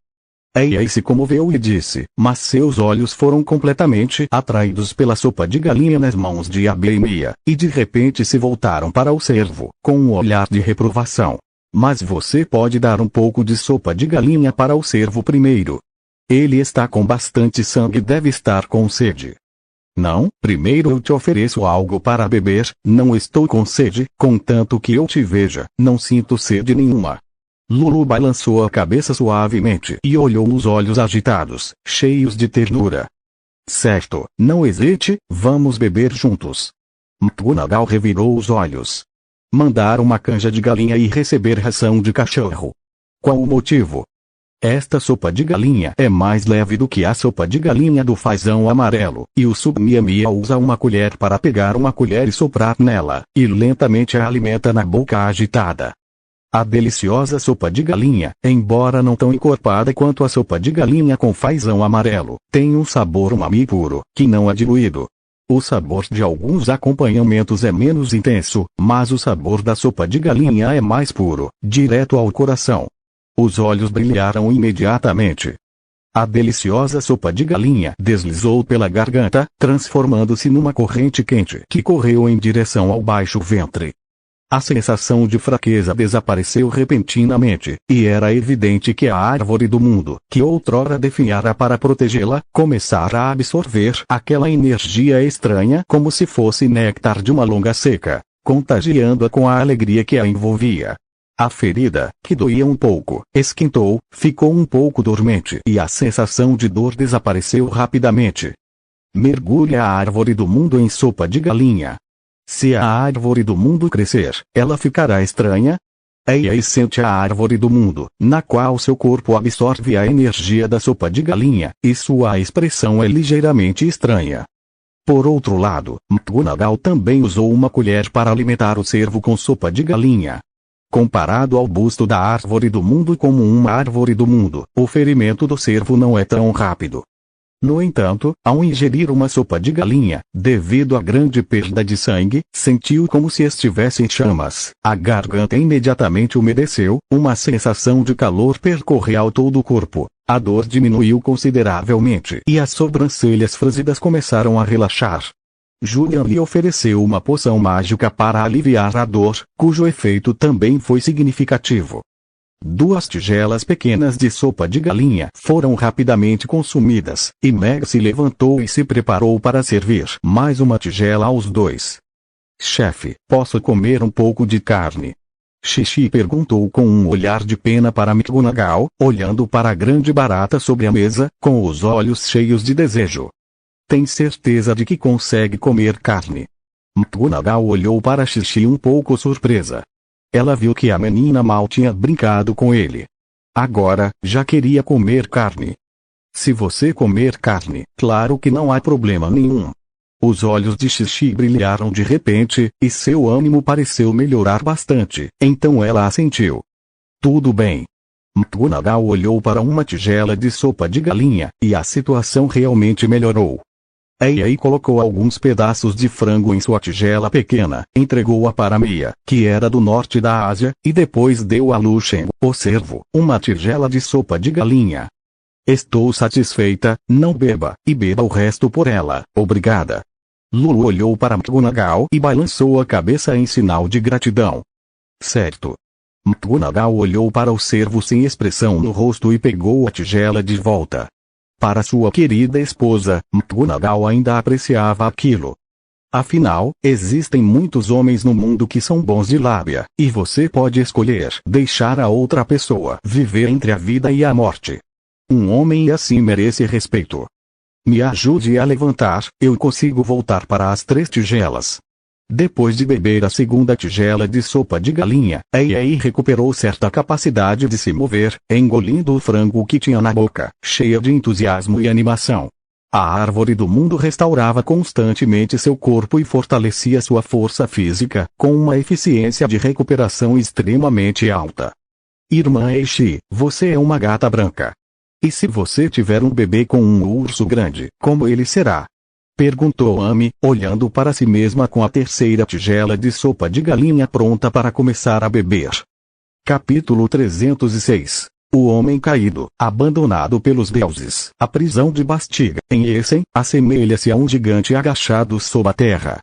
Ei se comoveu e disse, mas seus olhos foram completamente atraídos pela sopa de galinha nas mãos de Abby e Mia, e de repente se voltaram para o servo, com um olhar de reprovação. Mas você pode dar um pouco de sopa de galinha para o servo primeiro. Ele está com bastante sangue e deve estar com sede. Não, primeiro eu te ofereço algo para beber, não estou com sede, contanto que eu te veja, não sinto sede nenhuma. Lulu balançou a cabeça suavemente e olhou nos olhos agitados, cheios de ternura. Certo, não hesite, vamos beber juntos. McGonagall revirou os olhos. Mandar uma canja de galinha e receber ração de cachorro. Qual o motivo? Esta sopa de galinha é mais leve do que a sopa de galinha do fazão amarelo, e o Submia usa uma colher para pegar uma colher e soprar nela, e lentamente a alimenta na boca agitada. A deliciosa sopa de galinha, embora não tão encorpada quanto a sopa de galinha com fazão amarelo, tem um sabor umami puro, que não é diluído. O sabor de alguns acompanhamentos é menos intenso, mas o sabor da sopa de galinha é mais puro, direto ao coração. Os olhos brilharam imediatamente. A deliciosa sopa de galinha deslizou pela garganta, transformando-se numa corrente quente que correu em direção ao baixo ventre. A sensação de fraqueza desapareceu repentinamente, e era evidente que a árvore do mundo, que outrora definhara para protegê-la, começara a absorver aquela energia estranha como se fosse néctar de uma longa seca, contagiando-a com a alegria que a envolvia. A ferida, que doía um pouco, esquentou, ficou um pouco dormente e a sensação de dor desapareceu rapidamente. Mergulhe a árvore do mundo em sopa de galinha. Se a árvore do mundo crescer, ela ficará estranha? E aí sente a árvore do mundo, na qual seu corpo absorve a energia da sopa de galinha, e sua expressão é ligeiramente estranha. Por outro lado, McGonagall também usou uma colher para alimentar o cervo com sopa de galinha. Comparado ao busto da árvore do mundo como uma árvore do mundo, o ferimento do cervo não é tão rápido. No entanto, ao ingerir uma sopa de galinha, devido à grande perda de sangue, sentiu como se estivesse em chamas, a garganta imediatamente umedeceu, uma sensação de calor percorreu todo o corpo, a dor diminuiu consideravelmente e as sobrancelhas franzidas começaram a relaxar. Julian lhe ofereceu uma poção mágica para aliviar a dor, cujo efeito também foi significativo. 2 tigelas pequenas de sopa de galinha foram rapidamente consumidas, e Meg se levantou e se preparou para servir mais uma tigela aos 2. Chefe, posso comer um pouco de carne? Xixi perguntou com um olhar de pena para McGonagall, olhando para a grande barata sobre a mesa, com os olhos cheios de desejo. Tem certeza de que consegue comer carne? McGonagall olhou para Xixi um pouco surpresa. Ela viu que a menina mal tinha brincado com ele. Agora, já queria comer carne. Se você comer carne, claro que não há problema nenhum. Os olhos de Xixi brilharam de repente, e seu ânimo pareceu melhorar bastante, então ela assentiu. Tudo bem. McGonagall olhou para uma tigela de sopa de galinha, e a situação realmente melhorou. E aí colocou alguns pedaços de frango em sua tigela pequena, entregou-a para Mia, que era do norte da Ásia, e depois deu a Lucien, o cervo, uma tigela de sopa de galinha. Estou satisfeita, não beba, e beba o resto por ela, obrigada. Lulu olhou para McGonagall e balançou a cabeça em sinal de gratidão. Certo. McGonagall olhou para o cervo sem expressão no rosto e pegou a tigela de volta. Para sua querida esposa, McGonagall ainda apreciava aquilo. Afinal, existem muitos homens no mundo que são bons de lábia, e você pode escolher deixar a outra pessoa viver entre a vida e a morte. Um homem assim merece respeito. Me ajude a levantar, eu consigo voltar para as 3 tigelas. Depois de beber a segunda tigela de sopa de galinha, Ei recuperou certa capacidade de se mover, engolindo o frango que tinha na boca, cheia de entusiasmo e animação. A árvore do mundo restaurava constantemente seu corpo e fortalecia sua força física, com uma eficiência de recuperação extremamente alta. Irmã Eishi, você é uma gata branca. E se você tiver um bebê com um urso grande, como ele será? Perguntou Amy, olhando para si mesma com a terceira tigela de sopa de galinha pronta para começar a beber. Capítulo 306. O homem caído, abandonado pelos deuses. A prisão de Bastiga, em Essen, assemelha-se a um gigante agachado sob a terra.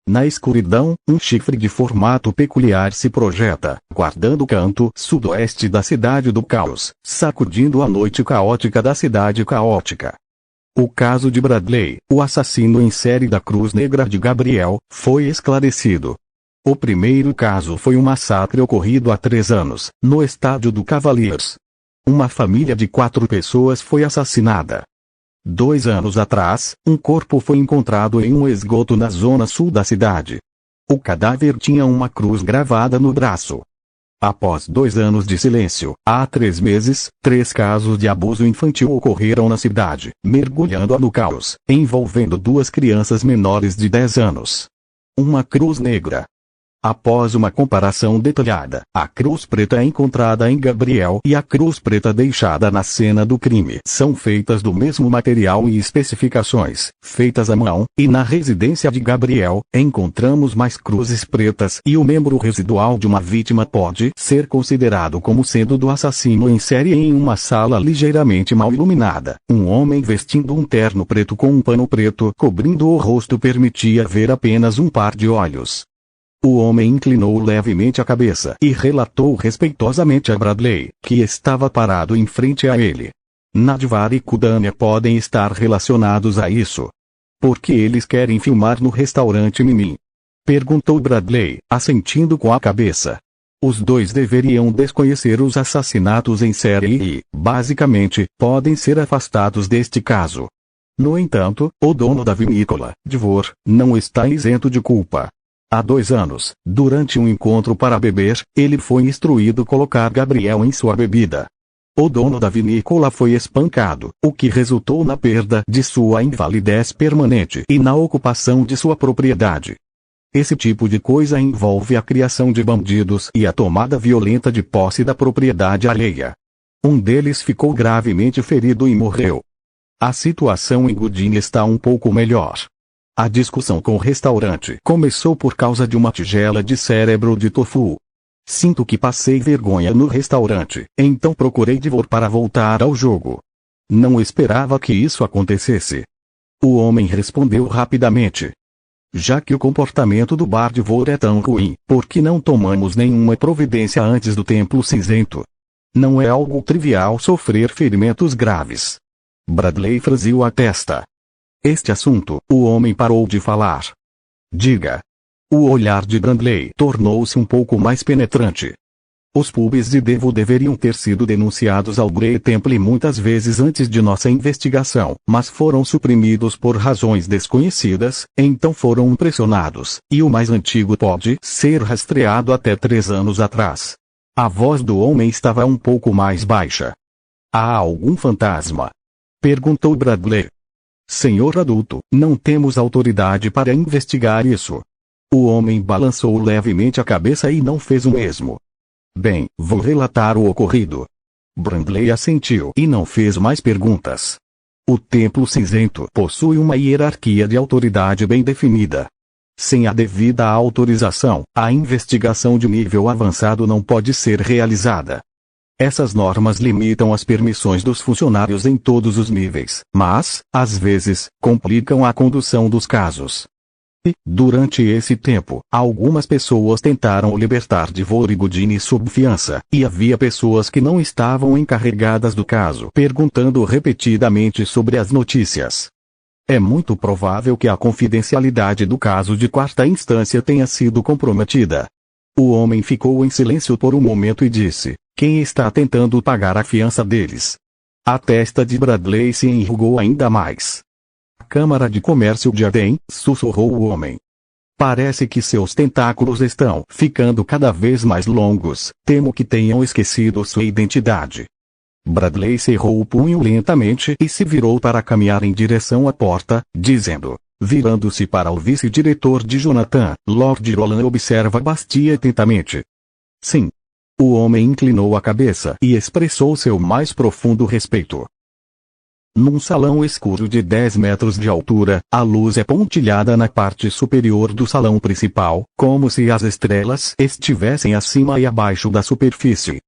Na escuridão, um chifre de formato peculiar se projeta, guardando o canto sudoeste da cidade do caos, sacudindo a noite caótica da cidade caótica. O caso de Bradley, o assassino em série da Cruz Negra de Gabriel, foi esclarecido. O primeiro caso foi um massacre ocorrido há 3 anos, no estádio do Cavaliers. Uma família de 4 pessoas foi assassinada. 2 anos atrás, um corpo foi encontrado em um esgoto na zona sul da cidade. O cadáver tinha uma cruz gravada no braço. Após 2 anos de silêncio, há 3 meses, 3 casos de abuso infantil ocorreram na cidade, mergulhando-a no caos, envolvendo 2 crianças menores de 10 anos. Uma cruz negra. Após uma comparação detalhada, a cruz preta encontrada em Gabriel e a cruz preta deixada na cena do crime são feitas do mesmo material e especificações, feitas à mão, e na residência de Gabriel, encontramos mais cruzes pretas e o membro residual de uma vítima pode ser considerado como sendo do assassino em série. Em uma sala ligeiramente mal iluminada, um homem vestindo um terno preto com um pano preto cobrindo o rosto permitia ver apenas um par de olhos. O homem inclinou levemente a cabeça e relatou respeitosamente a Bradley, que estava parado em frente a ele. Nadivar e Kudania podem estar relacionados a isso. Por que eles querem filmar no restaurante Mimi? Perguntou Bradley, assentindo com a cabeça. Os dois deveriam desconhecer os assassinatos em série e, basicamente, podem ser afastados deste caso. No entanto, o dono da vinícola, Devor, não está isento de culpa. Há 2 anos, durante um encontro para beber, ele foi instruído a colocar Gabriel em sua bebida. O dono da vinícola foi espancado, o que resultou na perda de sua invalidez permanente e na ocupação de sua propriedade. Esse tipo de coisa envolve a criação de bandidos e a tomada violenta de posse da propriedade alheia. Um deles ficou gravemente ferido e morreu. A situação em Goodine está um pouco melhor. A discussão com o restaurante começou por causa de uma tigela de cérebro de tofu. Sinto que passei vergonha no restaurante, então procurei Devor para voltar ao jogo. Não esperava que isso acontecesse. O homem respondeu rapidamente. Já que o comportamento do bar Devor é tão ruim, por que não tomamos nenhuma providência antes do Templo Cinzento? Não é algo trivial sofrer ferimentos graves. Bradley franziu a testa. Este assunto, o homem parou de falar. Diga. O olhar de Bradley tornou-se um pouco mais penetrante. Os pubs de Devo deveriam ter sido denunciados ao Grey Temple muitas vezes antes de nossa investigação, mas foram suprimidos por razões desconhecidas, então foram impressionados, e o mais antigo pode ser rastreado até 3 anos atrás. A voz do homem estava um pouco mais baixa. Há algum fantasma? Perguntou Bradley. Senhor adulto, não temos autoridade para investigar isso. O homem balançou levemente a cabeça e não fez o mesmo. Bem, vou relatar o ocorrido. Bradley assentiu e não fez mais perguntas. O Templo Cinzento possui uma hierarquia de autoridade bem definida. Sem a devida autorização, a investigação de nível avançado não pode ser realizada. Essas normas limitam as permissões dos funcionários em todos os níveis, mas, às vezes, complicam a condução dos casos. E, durante esse tempo, algumas pessoas tentaram libertar Devor e Goodine sob fiança, e havia pessoas que não estavam encarregadas do caso perguntando repetidamente sobre as notícias. É muito provável que a confidencialidade do caso de 4ª instância tenha sido comprometida. O homem ficou em silêncio por um momento e disse: quem está tentando pagar a fiança deles? A testa de Bradley se enrugou ainda mais. A Câmara de Comércio de Arden, sussurrou o homem. Parece que seus tentáculos estão ficando cada vez mais longos, temo que tenham esquecido sua identidade. Bradley cerrou o punho lentamente e se virou para caminhar em direção à porta, dizendo, virando-se para o vice-diretor de Jonathan, Lord Roland observa Bastia atentamente. Sim. O homem inclinou a cabeça e expressou seu mais profundo respeito. Num salão escuro de 10 metros de altura, a luz é pontilhada na parte superior do salão principal, como se as estrelas estivessem acima e abaixo da superfície.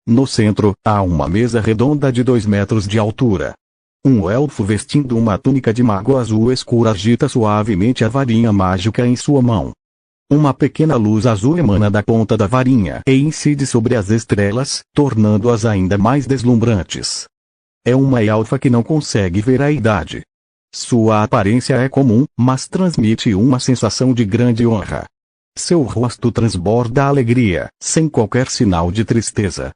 No centro, há uma mesa redonda de 2 metros de altura. Um elfo vestindo uma túnica de mago azul escuro agita suavemente a varinha mágica em sua mão. Uma pequena luz azul emana da ponta da varinha e incide sobre as estrelas, tornando-as ainda mais deslumbrantes. É uma elfa que não consegue ver a idade. Sua aparência é comum, mas transmite uma sensação de grande honra. Seu rosto transborda alegria, sem qualquer sinal de tristeza.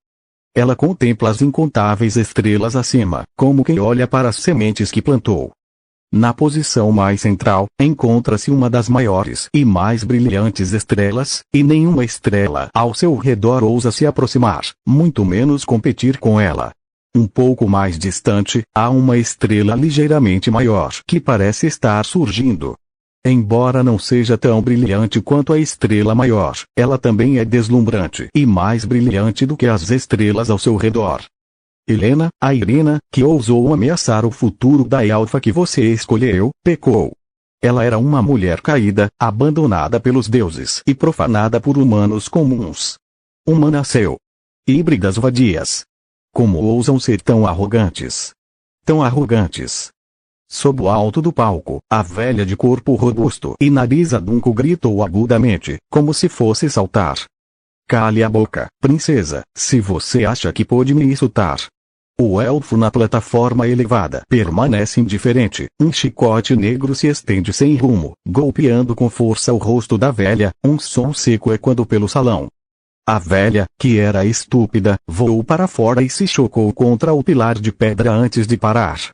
Ela contempla as incontáveis estrelas acima, como quem olha para as sementes que plantou. Na posição mais central, encontra-se uma das maiores e mais brilhantes estrelas, e nenhuma estrela ao seu redor ousa se aproximar, muito menos competir com ela. Um pouco mais distante, há uma estrela ligeiramente maior que parece estar surgindo. Embora não seja tão brilhante quanto a estrela maior, ela também é deslumbrante e mais brilhante do que as estrelas ao seu redor. Helena, a Irina, que ousou ameaçar o futuro da elfa que você escolheu, pecou. Ela era uma mulher caída, abandonada pelos deuses e profanada por humanos comuns. Uma nasceu. Híbridas vadias. Como ousam ser tão arrogantes? Tão arrogantes. Sob o alto do palco, a velha de corpo robusto e nariz adunco gritou agudamente, como se fosse saltar. Cale a boca, princesa, se você acha que pode me insultar. O elfo na plataforma elevada permanece indiferente. Um chicote negro se estende sem rumo, golpeando com força o rosto da velha. Um som seco ecoando pelo salão. A velha, que era estúpida, voou para fora e se chocou contra o pilar de pedra antes de parar.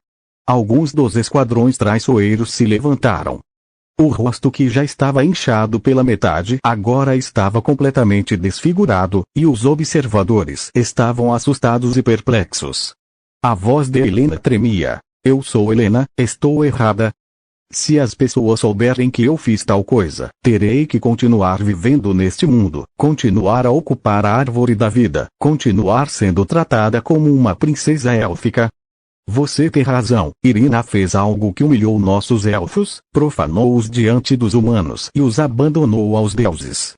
Alguns dos esquadrões traiçoeiros se levantaram. O rosto que já estava inchado pela metade agora estava completamente desfigurado, e os observadores estavam assustados e perplexos. A voz de Helena tremia. Eu sou Helena, estou errada? Se as pessoas souberem que eu fiz tal coisa, terei que continuar vivendo neste mundo, continuar a ocupar a árvore da vida, continuar sendo tratada como uma princesa élfica. Você tem razão, Irina fez algo que humilhou nossos elfos, profanou-os diante dos humanos e os abandonou aos deuses.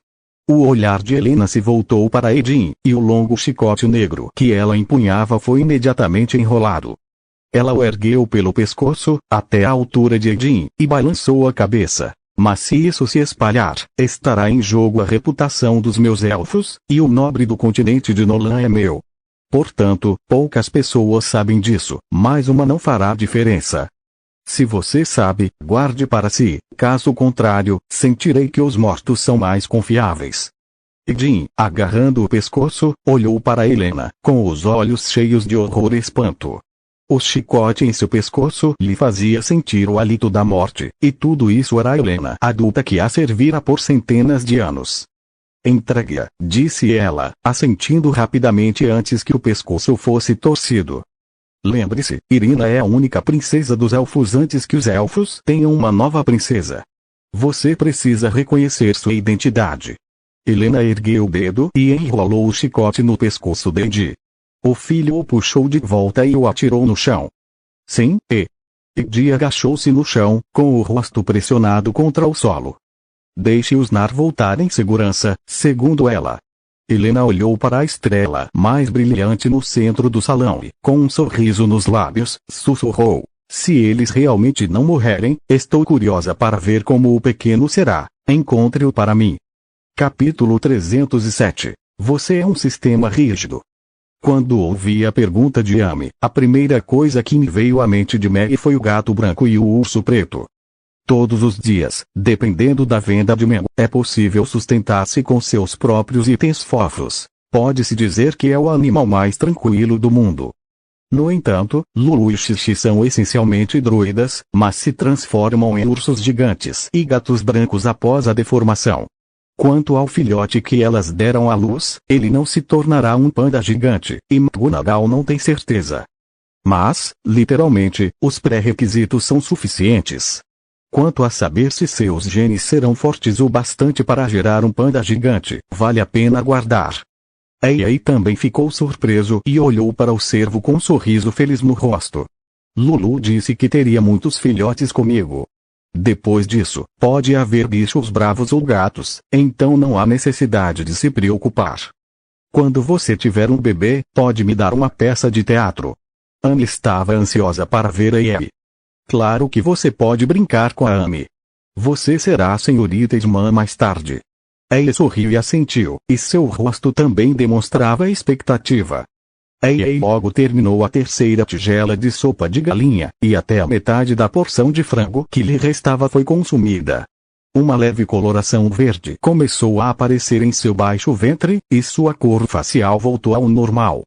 O olhar de Helena se voltou para Edin, e o longo chicote negro que ela empunhava foi imediatamente enrolado. Ela o ergueu pelo pescoço, até a altura de Edin, e balançou a cabeça. Mas se isso se espalhar, estará em jogo a reputação dos meus elfos, e o nobre do continente de Nolan é meu. Portanto, poucas pessoas sabem disso, mas uma não fará diferença. Se você sabe, guarde para si, caso contrário, sentirei que os mortos são mais confiáveis. Edin, agarrando o pescoço, olhou para Helena, com os olhos cheios de horror e espanto. O chicote em seu pescoço lhe fazia sentir o hálito da morte, e tudo isso era Helena adulta que a servira por centenas de anos. Entregue-a, disse ela, assentindo rapidamente antes que o pescoço fosse torcido. Lembre-se, Irina é a única princesa dos elfos antes que os elfos tenham uma nova princesa. Você precisa reconhecer sua identidade. Helena ergueu o dedo e enrolou o chicote no pescoço de Edi. O filho o puxou de volta e o atirou no chão. Sim, Edi agachou-se no chão, com o rosto pressionado contra o solo. Deixe os Nar voltar em segurança, segundo ela. Helena olhou para a estrela mais brilhante no centro do salão e, com um sorriso nos lábios, sussurrou. Se eles realmente não morrerem, estou curiosa para ver como o pequeno será. Encontre-o para mim. Capítulo 307. Você é um sistema rígido. Quando ouvi a pergunta de Amy, a primeira coisa que me veio à mente de Meg foi o gato branco e o urso preto. Todos os dias, dependendo da venda de Meg, é possível sustentar-se com seus próprios itens fofos. Pode-se dizer que é o animal mais tranquilo do mundo. No entanto, Lulu e Xixi são essencialmente druidas, mas se transformam em ursos gigantes e gatos brancos após a deformação. Quanto ao filhote que elas deram à luz, ele não se tornará um panda gigante, e McGonagall não tem certeza. Mas, literalmente, os pré-requisitos são suficientes. Quanto a saber se seus genes serão fortes o bastante para gerar um panda gigante, vale a pena aguardar. Ei também ficou surpreso e olhou para o cervo com um sorriso feliz no rosto. Lulu disse que teria muitos filhotes comigo. Depois disso, pode haver bichos bravos ou gatos, então não há necessidade de se preocupar. Quando você tiver um bebê, pode me dar uma peça de teatro. Amy estava ansiosa para ver a Amy. Claro que você pode brincar com a Amy. Você será a senhorita Edman mais tarde. Amy sorriu e assentiu, e seu rosto também demonstrava expectativa. Amy logo terminou a terceira tigela de sopa de galinha, e até a metade da porção de frango que lhe restava foi consumida. Uma leve coloração verde começou a aparecer em seu baixo ventre, e sua cor facial voltou ao normal.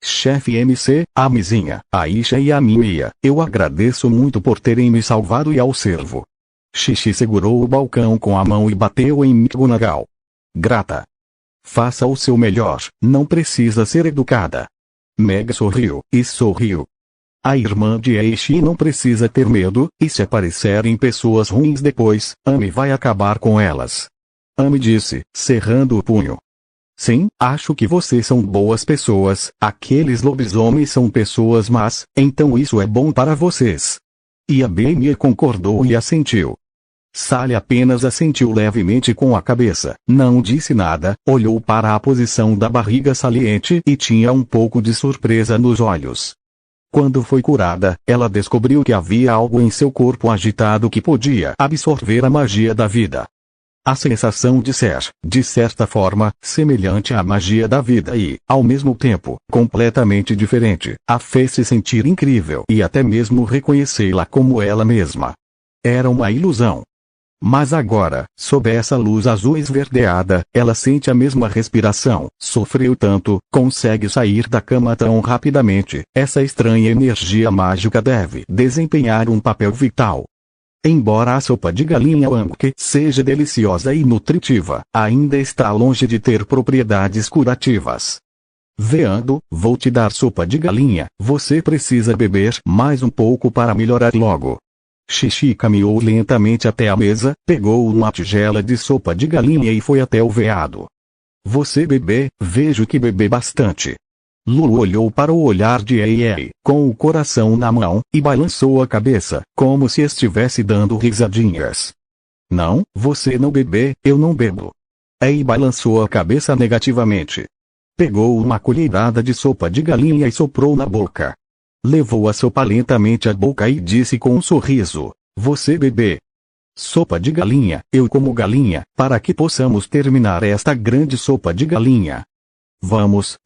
Chefe MC, Amizinha, Aisha e a Mimia, eu agradeço muito por terem me salvado e ao cervo. Xixi segurou o balcão com a mão e bateu em McGonagall. Grata. Faça o seu melhor, não precisa ser educada. Meg sorriu, e sorriu. A irmã de Eishi não precisa ter medo, e se aparecerem pessoas ruins depois, Ami vai acabar com elas. Ami disse, cerrando o punho. Sim, acho que vocês são boas pessoas, aqueles lobisomens são pessoas más, então isso é bom para vocês. E a Bemia concordou e assentiu. Sally apenas assentiu levemente com a cabeça, não disse nada, olhou para a posição da barriga saliente e tinha um pouco de surpresa nos olhos. Quando foi curada, ela descobriu que havia algo em seu corpo agitado que podia absorver a magia da vida. A sensação de ser, de certa forma, semelhante à magia da vida e, ao mesmo tempo, completamente diferente, a fez-se sentir incrível e até mesmo reconhecê-la como ela mesma. Era uma ilusão. Mas agora, sob essa luz azul esverdeada, ela sente a mesma respiração, sofreu tanto, consegue sair da cama tão rapidamente, essa estranha energia mágica deve desempenhar um papel vital. Embora a sopa de galinha Wangke seja deliciosa e nutritiva, ainda está longe de ter propriedades curativas. Veando, vou te dar sopa de galinha, você precisa beber mais um pouco para melhorar logo. Xixi caminhou lentamente até a mesa, pegou uma tigela de sopa de galinha e foi até o veado. Você bebê, vejo que bebê bastante. Lulu olhou para o olhar de Ei, com o coração na mão, e balançou a cabeça, como se estivesse dando risadinhas. Não, você não bebê, eu não bebo. Ei balançou a cabeça negativamente. Pegou uma colherada de sopa de galinha e soprou na boca. Levou a sopa lentamente à boca e disse com um sorriso, você bebê. Sopa de galinha, eu como galinha, para que possamos terminar esta grande sopa de galinha. Vamos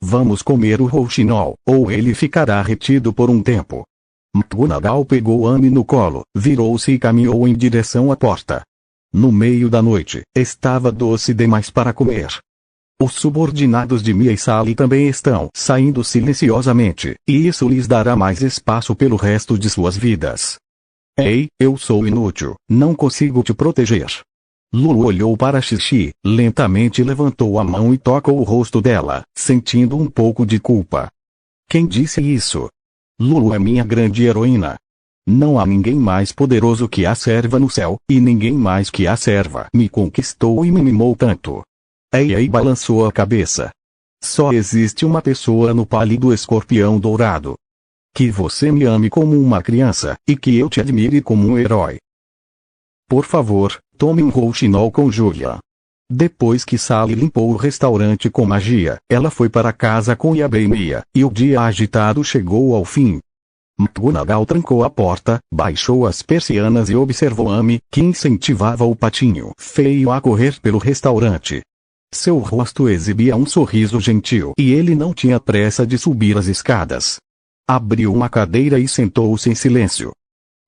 comer o rouxinol, ou ele ficará retido por um tempo. McGonagall pegou Amy no colo, virou-se e caminhou em direção à porta. No meio da noite, estava doce demais para comer. Os subordinados de Mia e Sally também estão saindo silenciosamente, e isso lhes dará mais espaço pelo resto de suas vidas. Ei, eu sou inútil, não consigo te proteger. Lulu olhou para Xixi, lentamente levantou a mão e tocou o rosto dela, sentindo um pouco de culpa. Quem disse isso? Lulu é minha grande heroína. Não há ninguém mais poderoso que a serva no céu, e ninguém mais que a serva me conquistou e me mimou tanto. Ei balançou a cabeça. Só existe uma pessoa no pálido escorpião dourado. Que você me ame como uma criança, e que eu te admire como um herói. Por favor, tome um rouxinol com Julia. Depois que Sally limpou o restaurante com magia, ela foi para casa com Yabei e Mia, e o dia agitado chegou ao fim. McGonagall trancou a porta, baixou as persianas e observou Amy, que incentivava o patinho feio a correr pelo restaurante. Seu rosto exibia um sorriso gentil e ele não tinha pressa de subir as escadas. Abriu uma cadeira e sentou-se em silêncio.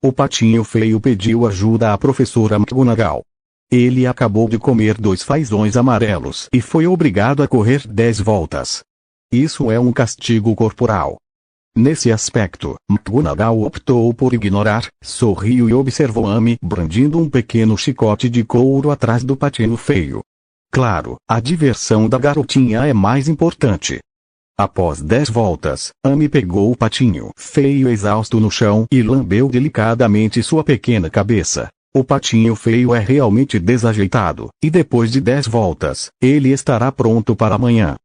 O patinho feio pediu ajuda à professora McGonagall. Ele acabou de comer 2 fazões amarelos e foi obrigado a correr 10 voltas. Isso é um castigo corporal. Nesse aspecto, McGonagall optou por ignorar, sorriu e observou Amy brandindo um pequeno chicote de couro atrás do patinho feio. Claro, a diversão da garotinha é mais importante. Após 10 voltas, Amy pegou o patinho feio exausto no chão e lambeu delicadamente sua pequena cabeça. O patinho feio é realmente desajeitado, e depois de 10 voltas, ele estará pronto para amanhã.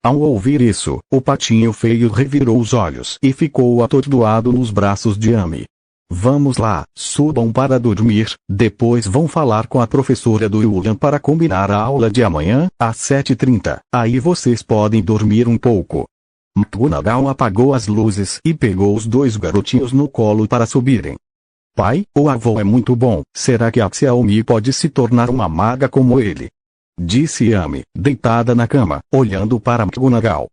Ao ouvir isso, o patinho feio revirou os olhos e ficou atordoado nos braços de Amy. Vamos lá, subam para dormir, depois vão falar com a professora do Yulian para combinar a aula de amanhã, às 7h30, aí vocês podem dormir um pouco. McGonagall apagou as luzes e pegou os 2 garotinhos no colo para subirem. Pai, o avô é muito bom, será que a Xiaomi pode se tornar uma maga como ele? Disse Amy, deitada na cama, olhando para McGonagall.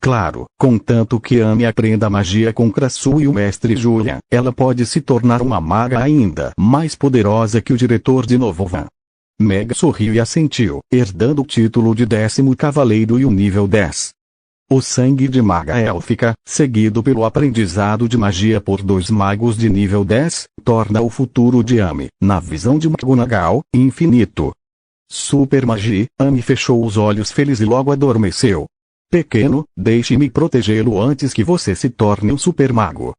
Claro, contanto que Amy aprenda magia com Krasu e o mestre Julian, ela pode se tornar uma maga ainda mais poderosa que o diretor de Novovan. Meg sorriu e assentiu, herdando o título de 10º cavaleiro e o nível 10. O sangue de maga élfica, seguido pelo aprendizado de magia por 2 magos de nível 10, torna o futuro de Amy, na visão de McGonagall, infinito. Super magia, Amy fechou os olhos feliz e logo adormeceu. Pequeno, deixe-me protegê-lo antes que você se torne um super mago.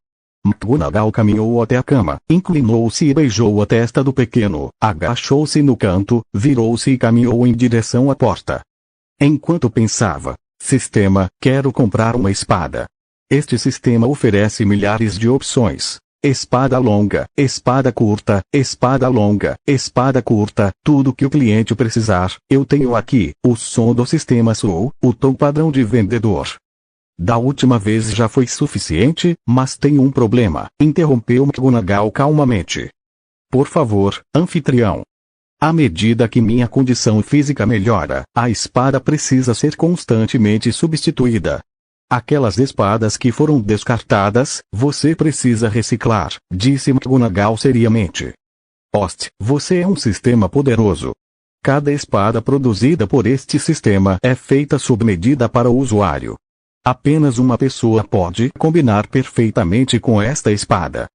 McGonagall caminhou até a cama, inclinou-se e beijou a testa do pequeno, agachou-se no canto, virou-se e caminhou em direção à porta. Enquanto pensava, sistema, quero comprar uma espada. Este sistema oferece milhares de opções. Espada longa, espada curta, espada longa, espada curta, tudo que o cliente precisar, eu tenho aqui. O som do sistema soou, o tom padrão de vendedor. Da última vez já foi suficiente, mas tenho um problema, interrompeu McGonagall calmamente. Por favor, anfitrião. À medida que minha condição física melhora, a espada precisa ser constantemente substituída. Aquelas espadas que foram descartadas, você precisa reciclar, disse McGonagall seriamente. Host, você é um sistema poderoso. Cada espada produzida por este sistema é feita sob medida para o usuário. Apenas uma pessoa pode combinar perfeitamente com esta espada.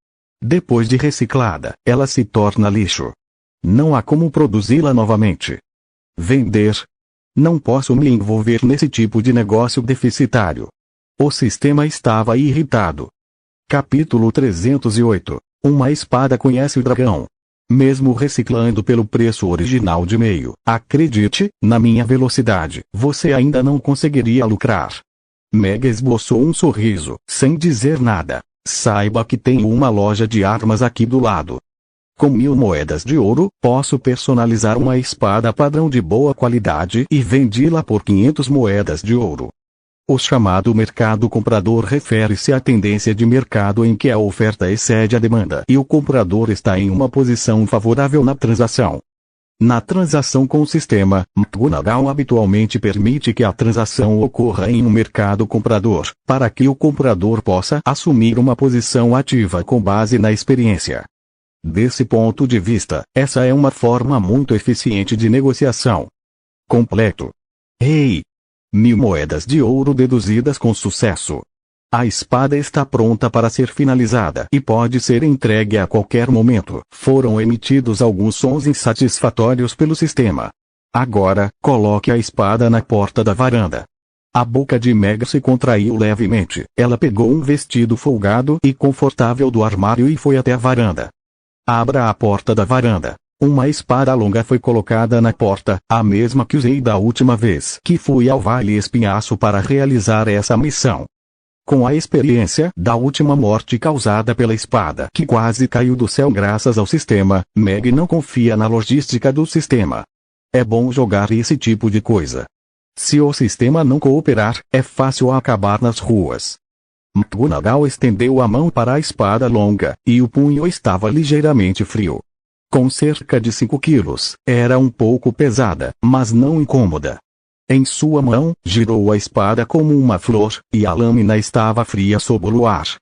Depois de reciclada, ela se torna lixo. Não há como produzi-la novamente. Vender? Não posso me envolver nesse tipo de negócio deficitário. O sistema estava irritado. Capítulo 308. Uma espada conhece o dragão. Mesmo reciclando pelo preço original de meio, acredite, na minha velocidade, você ainda não conseguiria lucrar. Meg esboçou um sorriso, sem dizer nada. Saiba que tenho uma loja de armas aqui do lado. Com 1000 moedas de ouro, posso personalizar uma espada padrão de boa qualidade e vendi-la por 500 moedas de ouro. O chamado mercado comprador refere-se à tendência de mercado em que a oferta excede a demanda e o comprador está em uma posição favorável na transação. Na transação com o sistema, McGonagall habitualmente permite que a transação ocorra em um mercado comprador, para que o comprador possa assumir uma posição ativa com base na experiência. Desse ponto de vista, essa é uma forma muito eficiente de negociação. Completo. Hey! 1000 moedas de ouro deduzidas com sucesso. A espada está pronta para ser finalizada e pode ser entregue a qualquer momento. Foram emitidos alguns sons insatisfatórios pelo sistema. Agora, coloque a espada na porta da varanda. A boca de Meg se contraiu levemente. Ela pegou um vestido folgado e confortável do armário e foi até a varanda. Abra a porta da varanda. Uma espada longa foi colocada na porta, a mesma que usei da última vez que fui ao Vale Espinhaço para realizar essa missão. Com a experiência da última morte causada pela espada que quase caiu do céu graças ao sistema, Meg não confia na logística do sistema. É bom jogar esse tipo de coisa. Se o sistema não cooperar, é fácil acabar nas ruas. McGonagall estendeu a mão para a espada longa, e o punho estava ligeiramente frio. Com cerca de 5 quilos, era um pouco pesada, mas não incômoda. Em sua mão, girou a espada como uma flor, e a lâmina estava fria sob o luar.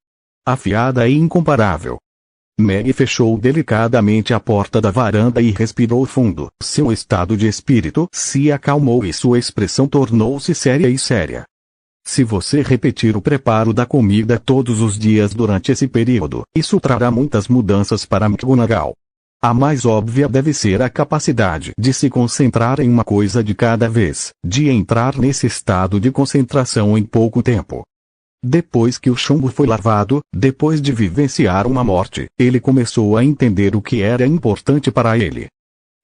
Afiada e incomparável. Meg fechou delicadamente a porta da varanda e respirou fundo. Seu estado de espírito se acalmou e sua expressão tornou-se séria e séria. Se você repetir o preparo da comida todos os dias durante esse período, isso trará muitas mudanças para McGonagall. A mais óbvia deve ser a capacidade de se concentrar em uma coisa de cada vez, de entrar nesse estado de concentração em pouco tempo. Depois que o chumbo foi lavado, depois de vivenciar uma morte, ele começou a entender o que era importante para ele.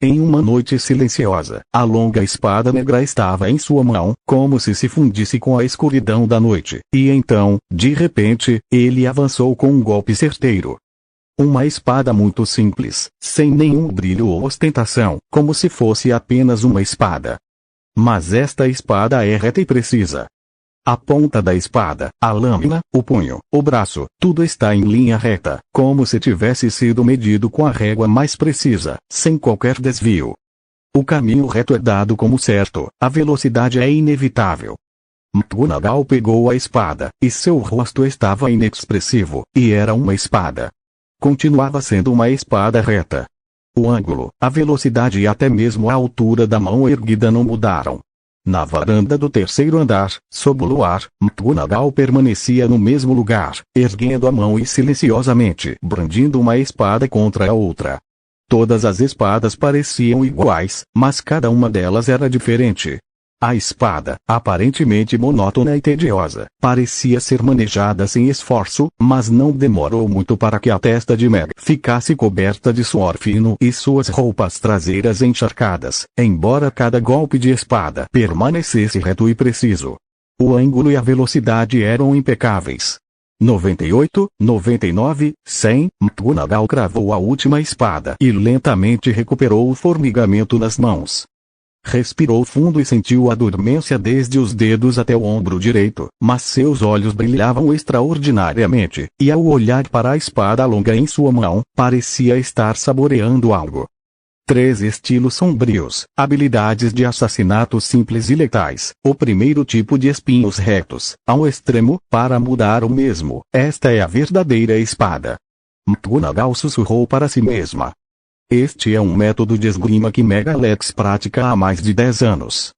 Em uma noite silenciosa, a longa espada negra estava em sua mão, como se fundisse com a escuridão da noite, e então, de repente, ele avançou com um golpe certeiro. Uma espada muito simples, sem nenhum brilho ou ostentação, como se fosse apenas uma espada. Mas esta espada é reta e precisa. A ponta da espada, a lâmina, o punho, o braço, tudo está em linha reta, como se tivesse sido medido com a régua mais precisa, sem qualquer desvio. O caminho reto é dado como certo, a velocidade é inevitável. McGonagall pegou a espada, e seu rosto estava inexpressivo, e era uma espada. Continuava sendo uma espada reta. O ângulo, a velocidade e até mesmo a altura da mão erguida não mudaram. Na varanda do terceiro andar, sob o luar, McGonagall permanecia no mesmo lugar, erguendo a mão e silenciosamente brandindo uma espada contra a outra. Todas as espadas pareciam iguais, mas cada uma delas era diferente. A espada, aparentemente monótona e tediosa, parecia ser manejada sem esforço, mas não demorou muito para que a testa de Meg ficasse coberta de suor fino e suas roupas traseiras encharcadas, embora cada golpe de espada permanecesse reto e preciso. O ângulo e a velocidade eram impecáveis. 98, 99, 100, McGonagall cravou a última espada e lentamente recuperou o formigamento nas mãos. Respirou fundo e sentiu a dormência desde os dedos até o ombro direito, mas seus olhos brilhavam extraordinariamente, e ao olhar para a espada longa em sua mão, parecia estar saboreando algo. 3 estilos sombrios, habilidades de assassinato simples e letais, o primeiro tipo de espinhos retos, ao extremo, para mudar o mesmo, esta é a verdadeira espada. McGonagall sussurrou para si mesma. Este é um método de esgrima que Megalex pratica há mais de 10 anos.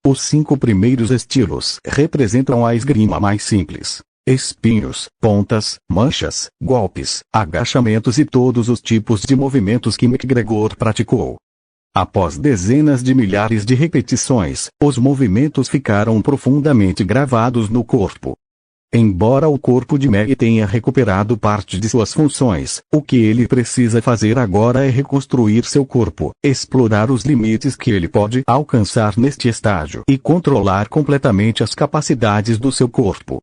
Os 5 primeiros estilos representam a esgrima mais simples. Espinhos, pontas, manchas, golpes, agachamentos e todos os tipos de movimentos que McGregor praticou. Após dezenas de milhares de repetições, os movimentos ficaram profundamente gravados no corpo. Embora o corpo de Meg tenha recuperado parte de suas funções, o que ele precisa fazer agora é reconstruir seu corpo, explorar os limites que ele pode alcançar neste estágio e controlar completamente as capacidades do seu corpo.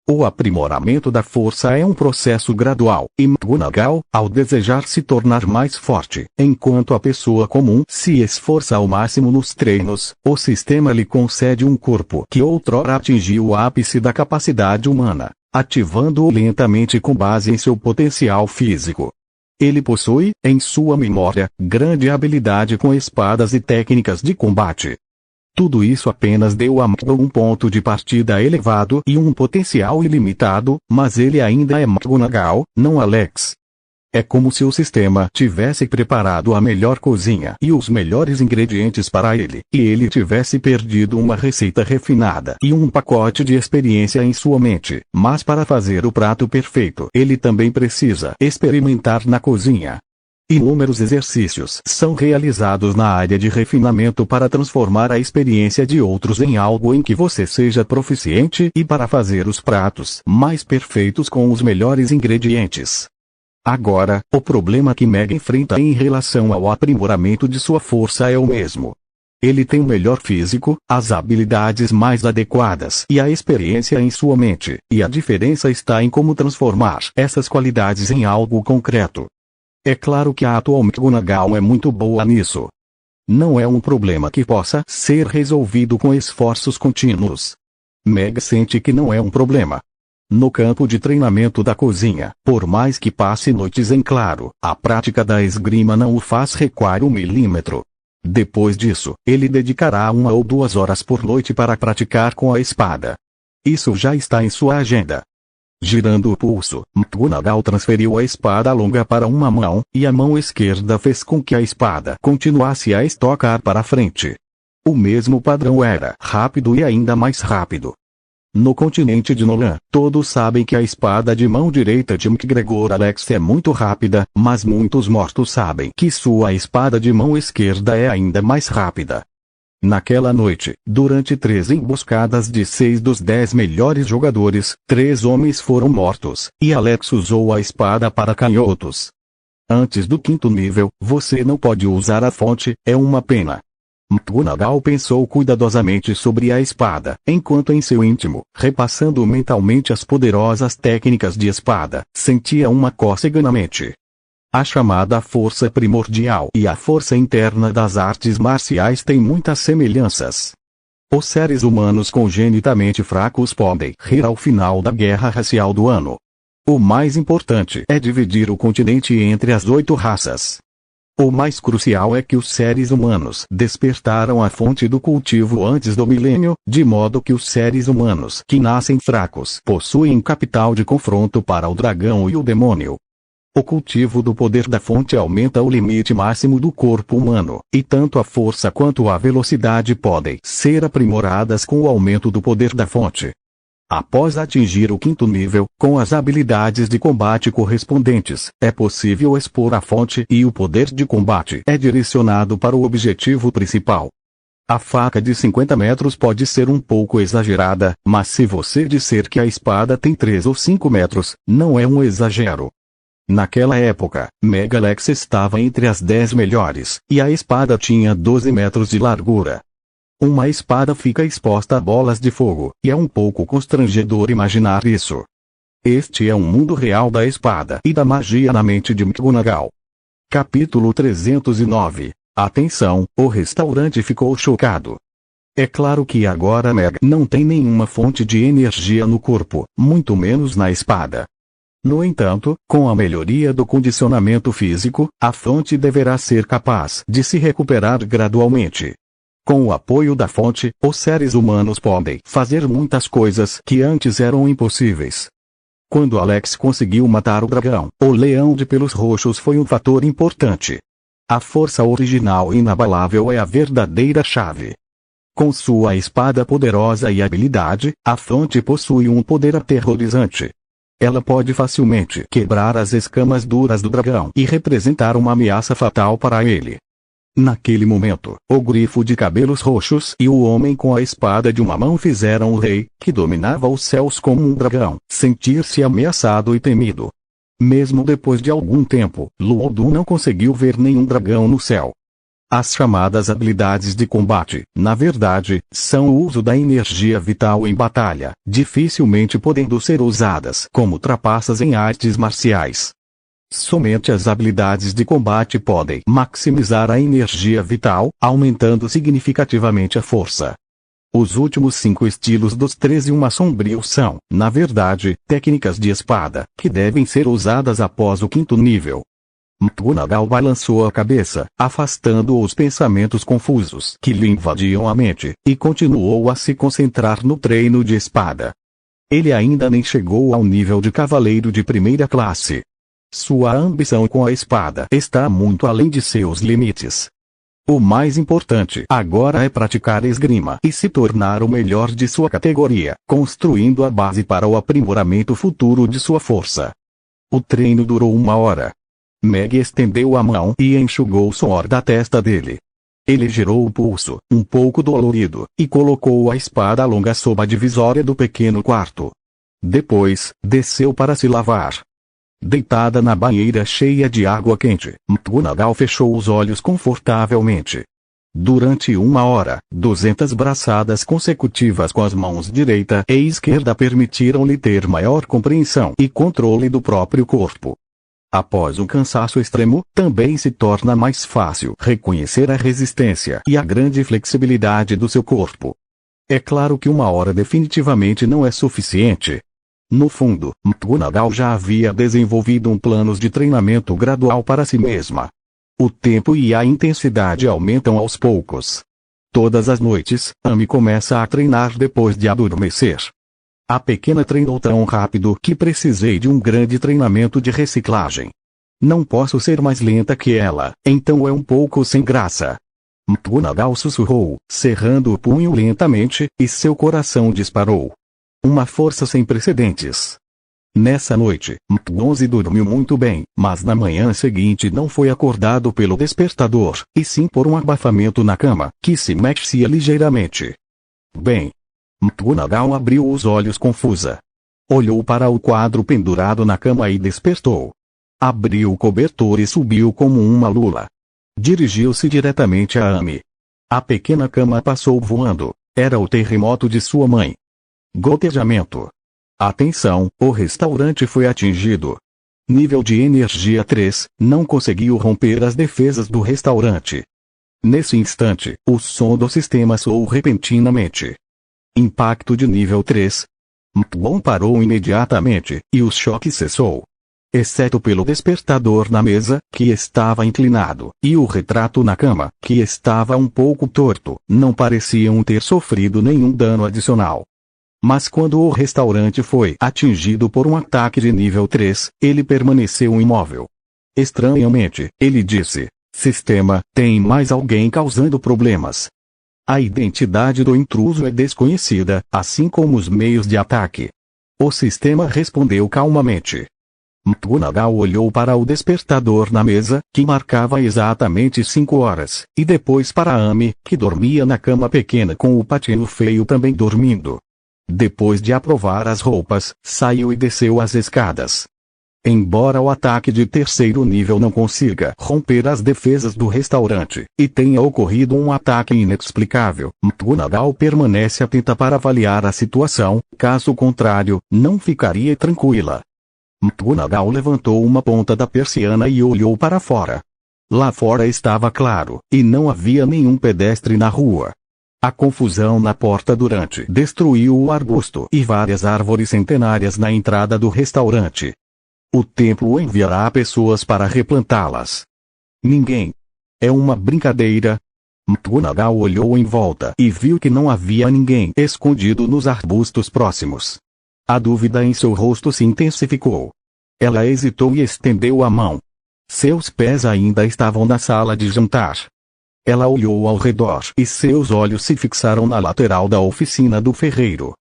O aprimoramento da força é um processo gradual, e McGonagall, ao desejar se tornar mais forte, enquanto a pessoa comum se esforça ao máximo nos treinos, o sistema lhe concede um corpo que outrora atingiu o ápice da capacidade humana, ativando-o lentamente com base em seu potencial físico. Ele possui, em sua memória, grande habilidade com espadas e técnicas de combate. Tudo isso apenas deu a McGonagall um ponto de partida elevado e um potencial ilimitado, mas ele ainda é McGonagall, não Alex. É como se o sistema tivesse preparado a melhor cozinha e os melhores ingredientes para ele, e ele tivesse perdido uma receita refinada e um pacote de experiência em sua mente, mas para fazer o prato perfeito ele também precisa experimentar na cozinha. Inúmeros exercícios são realizados na área de refinamento para transformar a experiência de outros em algo em que você seja proficiente e para fazer os pratos mais perfeitos com os melhores ingredientes. Agora, o problema que Meg enfrenta em relação ao aprimoramento de sua força é o mesmo. Ele tem o melhor físico, as habilidades mais adequadas e a experiência em sua mente, e a diferença está em como transformar essas qualidades em algo concreto. É claro que a atual McGonagall é muito boa nisso. Não é um problema que possa ser resolvido com esforços contínuos. Meg sente que não é um problema. No campo de treinamento da cozinha, por mais que passe noites em claro, a prática da esgrima não o faz recuar 1 milímetro. Depois disso, ele dedicará 1 ou 2 horas por noite para praticar com a espada. Isso já está em sua agenda. Girando o pulso, McGonagall transferiu a espada longa para uma mão, e a mão esquerda fez com que a espada continuasse a estocar para frente. O mesmo padrão era rápido e ainda mais rápido. No continente de Nolan, todos sabem que a espada de mão direita de McGregor Alex é muito rápida, mas muitos mortos sabem que sua espada de mão esquerda é ainda mais rápida. Naquela noite, durante 3 emboscadas de 6 dos 10 melhores jogadores, 3 homens foram mortos, e Alex usou a espada para canhotos. Antes do 5º nível, você não pode usar a fonte, é uma pena. McGonagall pensou cuidadosamente sobre a espada, enquanto em seu íntimo, repassando mentalmente as poderosas técnicas de espada, sentia uma cócega na mente. A chamada força primordial e a força interna das artes marciais têm muitas semelhanças. Os seres humanos congenitamente fracos podem rir ao final da guerra racial do ano. O mais importante é dividir o continente entre as 8 raças. O mais crucial é que os seres humanos despertaram a fonte do cultivo antes do milênio, de modo que os seres humanos que nascem fracos possuem capital de confronto para o dragão e o demônio. O cultivo do poder da fonte aumenta o limite máximo do corpo humano, e tanto a força quanto a velocidade podem ser aprimoradas com o aumento do poder da fonte. Após atingir o 5º nível, com as habilidades de combate correspondentes, é possível expor a fonte e o poder de combate é direcionado para o objetivo principal. A faca de 50 metros pode ser um pouco exagerada, mas se você disser que a espada tem 3 ou 5 metros, não é um exagero. Naquela época, Megalex estava entre as 10 melhores, e a espada tinha 12 metros de largura. Uma espada fica exposta a bolas de fogo, e é um pouco constrangedor imaginar isso. Este é um mundo real da espada e da magia na mente de McGonagall. Capítulo 309. Atenção, o restaurante ficou chocado. É claro que agora Meg não tem nenhuma fonte de energia no corpo, muito menos na espada. No entanto, com a melhoria do condicionamento físico, a fonte deverá ser capaz de se recuperar gradualmente. Com o apoio da fonte, os seres humanos podem fazer muitas coisas que antes eram impossíveis. Quando Alex conseguiu matar o dragão, o leão de pelos roxos foi um fator importante. A força original e inabalável é a verdadeira chave. Com sua espada poderosa e habilidade, a fonte possui um poder aterrorizante. Ela pode facilmente quebrar as escamas duras do dragão e representar uma ameaça fatal para ele. Naquele momento, o grifo de cabelos roxos e o homem com a espada de uma mão fizeram o rei, que dominava os céus como um dragão, sentir-se ameaçado e temido. Mesmo depois de algum tempo, Luoldun não conseguiu ver nenhum dragão no céu. As chamadas habilidades de combate, na verdade, são o uso da energia vital em batalha, dificilmente podendo ser usadas como trapaças em artes marciais. Somente as habilidades de combate podem maximizar a energia vital, aumentando significativamente a força. Os últimos 5 estilos dos 13 Uma Sombrio são, na verdade, técnicas de espada, que devem ser usadas após o 5º nível. McGonagall balançou a cabeça, afastando os pensamentos confusos que lhe invadiam a mente, e continuou a se concentrar no treino de espada. Ele ainda nem chegou ao nível de cavaleiro de primeira classe. Sua ambição com a espada está muito além de seus limites. O mais importante agora é praticar esgrima e se tornar o melhor de sua categoria, construindo a base para o aprimoramento futuro de sua força. O treino durou 1 hora. Meg estendeu a mão e enxugou o suor da testa dele. Ele girou o pulso, um pouco dolorido, e colocou a espada longa sob a divisória do pequeno quarto. Depois, desceu para se lavar. Deitada na banheira cheia de água quente, McGonagall fechou os olhos confortavelmente. Durante 1 hora, 200 braçadas consecutivas com as mãos direita e esquerda permitiram-lhe ter maior compreensão e controle do próprio corpo. Após um cansaço extremo, também se torna mais fácil reconhecer a resistência e a grande flexibilidade do seu corpo. É claro que 1 hora definitivamente não é suficiente. No fundo, McGonagall já havia desenvolvido um plano de treinamento gradual para si mesma. O tempo e a intensidade aumentam aos poucos. Todas as noites, Amy começa a treinar depois de adormecer. A pequena treinou tão rápido que precisei de um grande treinamento de reciclagem. Não posso ser mais lenta que ela, então é um pouco sem graça. McGonagall sussurrou, cerrando o punho lentamente, e seu coração disparou. Uma força sem precedentes. Nessa noite, McGonagall dormiu muito bem, mas na manhã seguinte não foi acordado pelo despertador, e sim por um abafamento na cama, que se mexia ligeiramente. Bem. McGonagall abriu os olhos confusa. Olhou para o quadro pendurado na cama e despertou. Abriu o cobertor e subiu como uma lula. Dirigiu-se diretamente a Amy. A pequena cama passou voando. Era o terremoto de sua mãe. Gotejamento. Atenção, o restaurante foi atingido. Nível de energia 3, não conseguiu romper as defesas do restaurante. Nesse instante, o som do sistema soou repentinamente. Impacto de nível 3. McGonagall parou imediatamente, e o choque cessou. Exceto pelo despertador na mesa, que estava inclinado, e o retrato na cama, que estava um pouco torto, não pareciam ter sofrido nenhum dano adicional. Mas quando o restaurante foi atingido por um ataque de nível 3, ele permaneceu imóvel. Estranhamente, ele disse: "Sistema, tem mais alguém causando problemas?" A identidade do intruso é desconhecida, assim como os meios de ataque. O sistema respondeu calmamente: McGonagall olhou para o despertador na mesa, que marcava exatamente 5 horas, e depois para Amy, que dormia na cama pequena com o patinho feio também dormindo. Depois de aprovar as roupas, saiu e desceu as escadas. Embora o ataque de terceiro nível não consiga romper as defesas do restaurante, e tenha ocorrido um ataque inexplicável, McGonagall permanece atenta para avaliar a situação, caso contrário, não ficaria tranquila. McGonagall levantou uma ponta da persiana e olhou para fora. Lá fora estava claro, e não havia nenhum pedestre na rua. A confusão na porta durante destruiu o arbusto e várias árvores centenárias na entrada do restaurante. O templo enviará pessoas para replantá-las. Ninguém. É uma brincadeira. McGonagall olhou em volta e viu que não havia ninguém escondido nos arbustos próximos. A dúvida em seu rosto se intensificou. Ela hesitou e estendeu a mão. Seus pés ainda estavam na sala de jantar. Ela olhou ao redor e seus olhos se fixaram na lateral da oficina do ferreiro.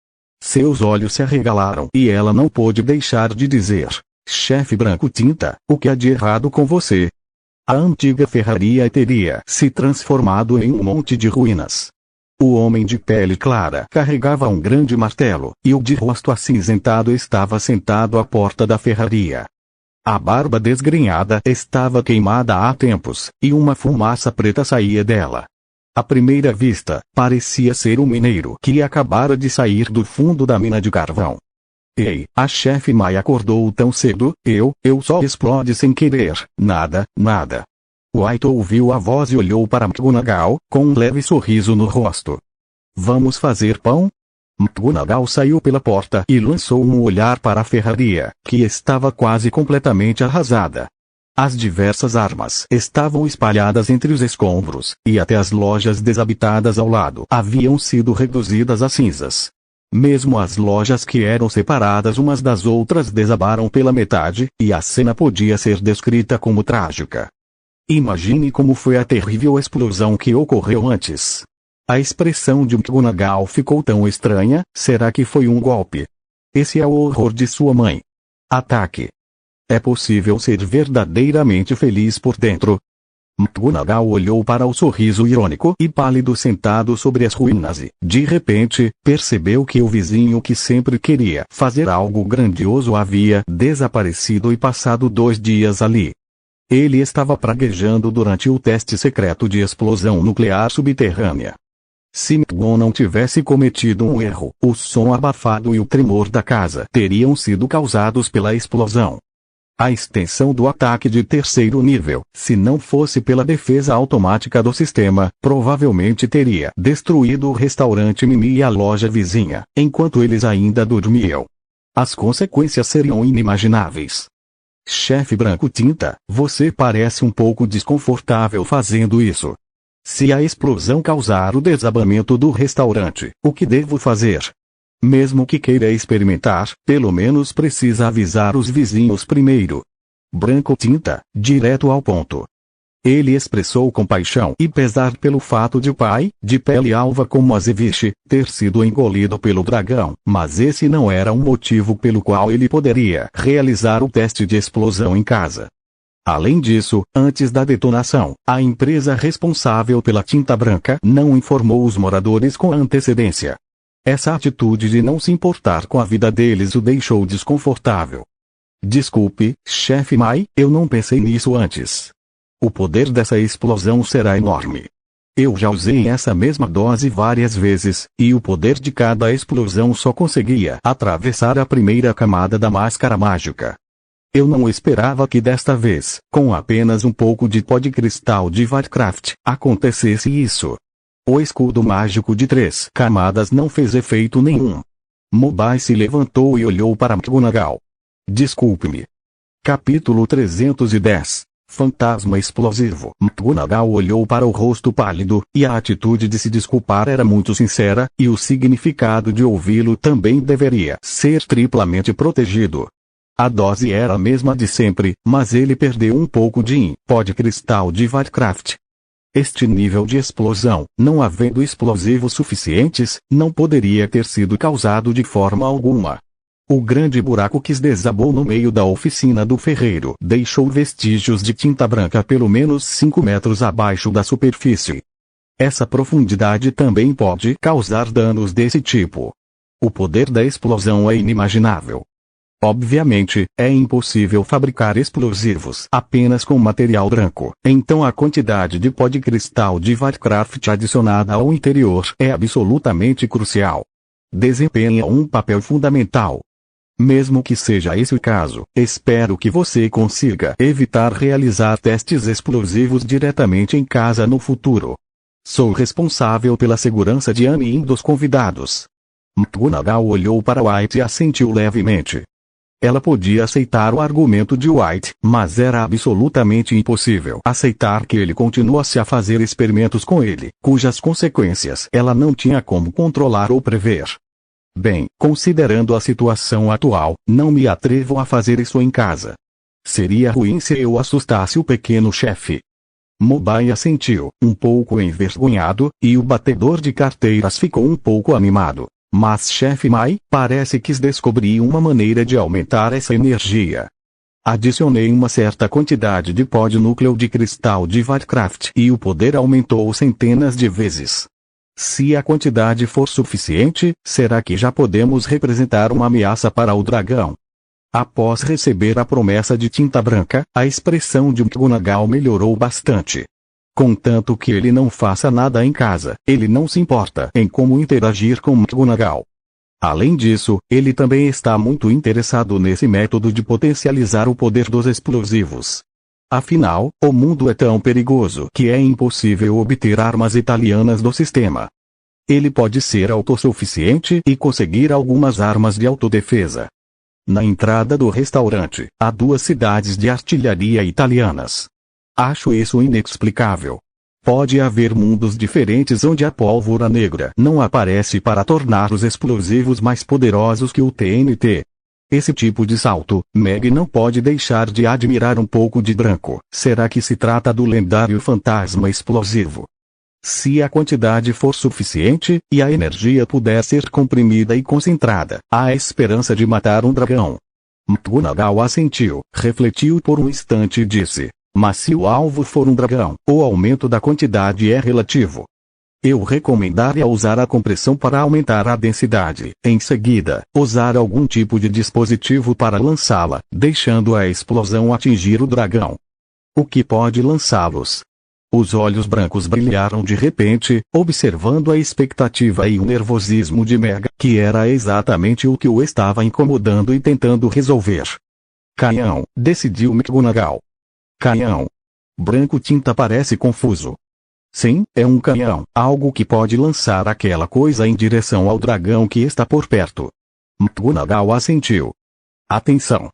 Seus olhos se arregalaram e ela não pôde deixar de dizer: Chefe Branco Tinta, o que há de errado com você? A antiga ferraria teria se transformado em um monte de ruínas. O homem de pele clara carregava um grande martelo, e o de rosto acinzentado estava sentado à porta da ferraria. A barba desgrenhada estava queimada há tempos, e uma fumaça preta saía dela. À primeira vista, parecia ser um mineiro que acabara de sair do fundo da mina de carvão. Ei, a chefe May acordou tão cedo, eu só explode sem querer, nada. White ouviu a voz e olhou para McGonagall, com um leve sorriso no rosto. Vamos fazer pão? McGonagall saiu pela porta e lançou um olhar para a ferraria, que estava quase completamente arrasada. As diversas armas estavam espalhadas entre os escombros, e até as lojas desabitadas ao lado haviam sido reduzidas a cinzas. Mesmo as lojas que eram separadas umas das outras desabaram pela metade, e a cena podia ser descrita como trágica. Imagine como foi a terrível explosão que ocorreu antes. A expressão de McGonagall ficou tão estranha. Será que foi um golpe? Esse é o horror de sua mãe. Ataque. É possível ser verdadeiramente feliz por dentro? McGonagall olhou para o sorriso irônico e pálido sentado sobre as ruínas e, de repente, percebeu que o vizinho que sempre queria fazer algo grandioso havia desaparecido e passado 2 dias ali. Ele estava praguejando durante o teste secreto de explosão nuclear subterrânea. Se McGonagall tivesse cometido um erro, o som abafado e o tremor da casa teriam sido causados pela explosão. A extensão do ataque de terceiro nível, se não fosse pela defesa automática do sistema, provavelmente teria destruído o restaurante Mimi e a loja vizinha, enquanto eles ainda dormiam. As consequências seriam inimagináveis. Chefe Branco Tinta, você parece um pouco desconfortável fazendo isso. Se a explosão causar o desabamento do restaurante, o que devo fazer? Mesmo que queira experimentar, pelo menos precisa avisar os vizinhos primeiro. Branco Tinta, direto ao ponto. Ele expressou compaixão e pesar pelo fato de o pai, de pele alva como Azeviche, ter sido engolido pelo dragão, mas esse não era um motivo pelo qual ele poderia realizar o teste de explosão em casa. Além disso, antes da detonação, a empresa responsável pela tinta branca não informou os moradores com antecedência. Essa atitude de não se importar com a vida deles o deixou desconfortável. Desculpe, chefe May, eu não pensei nisso antes. O poder dessa explosão será enorme. Eu já usei essa mesma dose várias vezes, e o poder de cada explosão só conseguia atravessar a primeira camada da máscara mágica. Eu não esperava que desta vez, com apenas um pouco de pó de cristal de Warcraft, acontecesse isso. O escudo mágico de 3 camadas não fez efeito nenhum. Mobile se levantou e olhou para McGonagall. Desculpe-me. Capítulo 310. Fantasma explosivo. McGonagall olhou para o rosto pálido, e a atitude de se desculpar era muito sincera, e o significado de ouvi-lo também deveria ser triplamente protegido. A dose era a mesma de sempre, mas ele perdeu um pouco de pó de cristal de Warcraft. Este nível de explosão, não havendo explosivos suficientes, não poderia ter sido causado de forma alguma. O grande buraco que desabou no meio da oficina do ferreiro deixou vestígios de tinta branca pelo menos 5 metros abaixo da superfície. Essa profundidade também pode causar danos desse tipo. O poder da explosão é inimaginável. Obviamente, é impossível fabricar explosivos apenas com material branco, então a quantidade de pó de cristal de Warcraft adicionada ao interior é absolutamente crucial. Desempenha um papel fundamental. Mesmo que seja esse o caso, espero que você consiga evitar realizar testes explosivos diretamente em casa no futuro. Sou responsável pela segurança de Anne e dos convidados. McGonagall olhou para White e assentiu levemente. Ela podia aceitar o argumento de White, mas era absolutamente impossível aceitar que ele continuasse a fazer experimentos com ele, cujas consequências ela não tinha como controlar ou prever. Bem, considerando a situação atual, não me atrevo a fazer isso em casa. Seria ruim se eu assustasse o pequeno chefe. Mobile assentiu, um pouco envergonhado, e o batedor de carteiras ficou um pouco animado. Mas chefe Mai, parece que descobri uma maneira de aumentar essa energia. Adicionei uma certa quantidade de pó de núcleo de cristal de Warcraft e o poder aumentou centenas de vezes. Se a quantidade for suficiente, será que já podemos representar uma ameaça para o dragão? Após receber a promessa de tinta branca, a expressão de McGonagall melhorou bastante. Contanto que ele não faça nada em casa, ele não se importa em como interagir com McGonagall. Além disso, ele também está muito interessado nesse método de potencializar o poder dos explosivos. Afinal, o mundo é tão perigoso que é impossível obter armas italianas do sistema. Ele pode ser autossuficiente e conseguir algumas armas de autodefesa. Na entrada do restaurante, há 2 cidades de artilharia italianas. Acho isso inexplicável. Pode haver mundos diferentes onde a pólvora negra não aparece para tornar os explosivos mais poderosos que o TNT. Esse tipo de salto, Meg não pode deixar de admirar um pouco de branco. Será que se trata do lendário fantasma explosivo? Se a quantidade for suficiente, e a energia puder ser comprimida e concentrada, há esperança de matar um dragão. McGonagall assentiu, refletiu por um instante e disse, mas se o alvo for um dragão, o aumento da quantidade é relativo. Eu recomendaria usar a compressão para aumentar a densidade. Em seguida, usar algum tipo de dispositivo para lançá-la, deixando a explosão atingir o dragão. O que pode lançá-los? Os olhos brancos brilharam de repente, observando a expectativa e o nervosismo de Meg, que era exatamente o que o estava incomodando e tentando resolver. Canhão, decidiu McGonagall. Canhão. Branco tinta parece confuso. Sim, é um canhão, algo que pode lançar aquela coisa em direção ao dragão que está por perto. McGonagall assentiu. Atenção.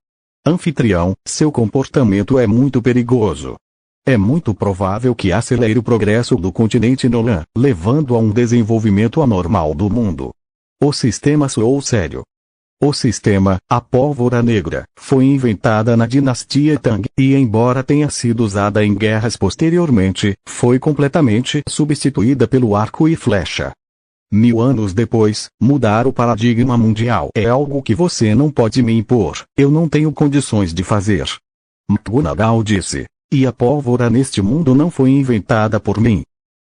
Anfitrião, seu comportamento é muito perigoso. É muito provável que acelere o progresso do continente Nolan, levando a um desenvolvimento anormal do mundo. O sistema soou sério. O sistema, a pólvora negra, foi inventada na dinastia Tang, e embora tenha sido usada em guerras posteriormente, foi completamente substituída pelo arco e flecha. 1000 anos depois, mudar o paradigma mundial é algo que você não pode me impor, eu não tenho condições de fazer. McGonagall disse, e a pólvora neste mundo não foi inventada por mim.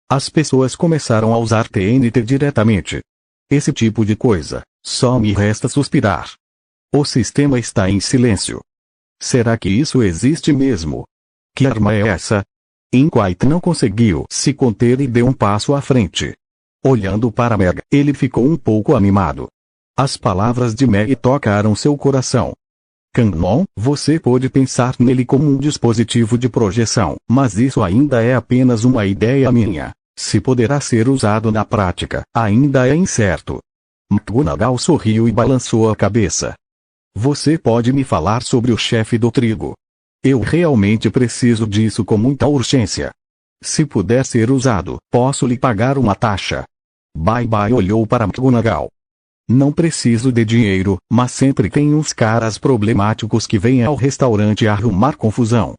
As pessoas começaram a usar TNT diretamente. Esse tipo de coisa. Só me resta suspirar. O sistema está em silêncio. Será que isso existe mesmo? Que arma é essa? Inquiet não conseguiu se conter e deu um passo à frente. Olhando para Meg, ele ficou um pouco animado. As palavras de Meg tocaram seu coração. Canon, você pode pensar nele como um dispositivo de projeção, mas isso ainda é apenas uma ideia minha. Se poderá ser usado na prática, ainda é incerto. McGonagall sorriu e balançou a cabeça. Você pode me falar sobre o chefe do trigo? Eu realmente preciso disso com muita urgência. Se puder ser usado, posso lhe pagar uma taxa. Bye olhou para McGonagall. Não preciso de dinheiro, mas sempre tem uns caras problemáticos que vêm ao restaurante arrumar confusão.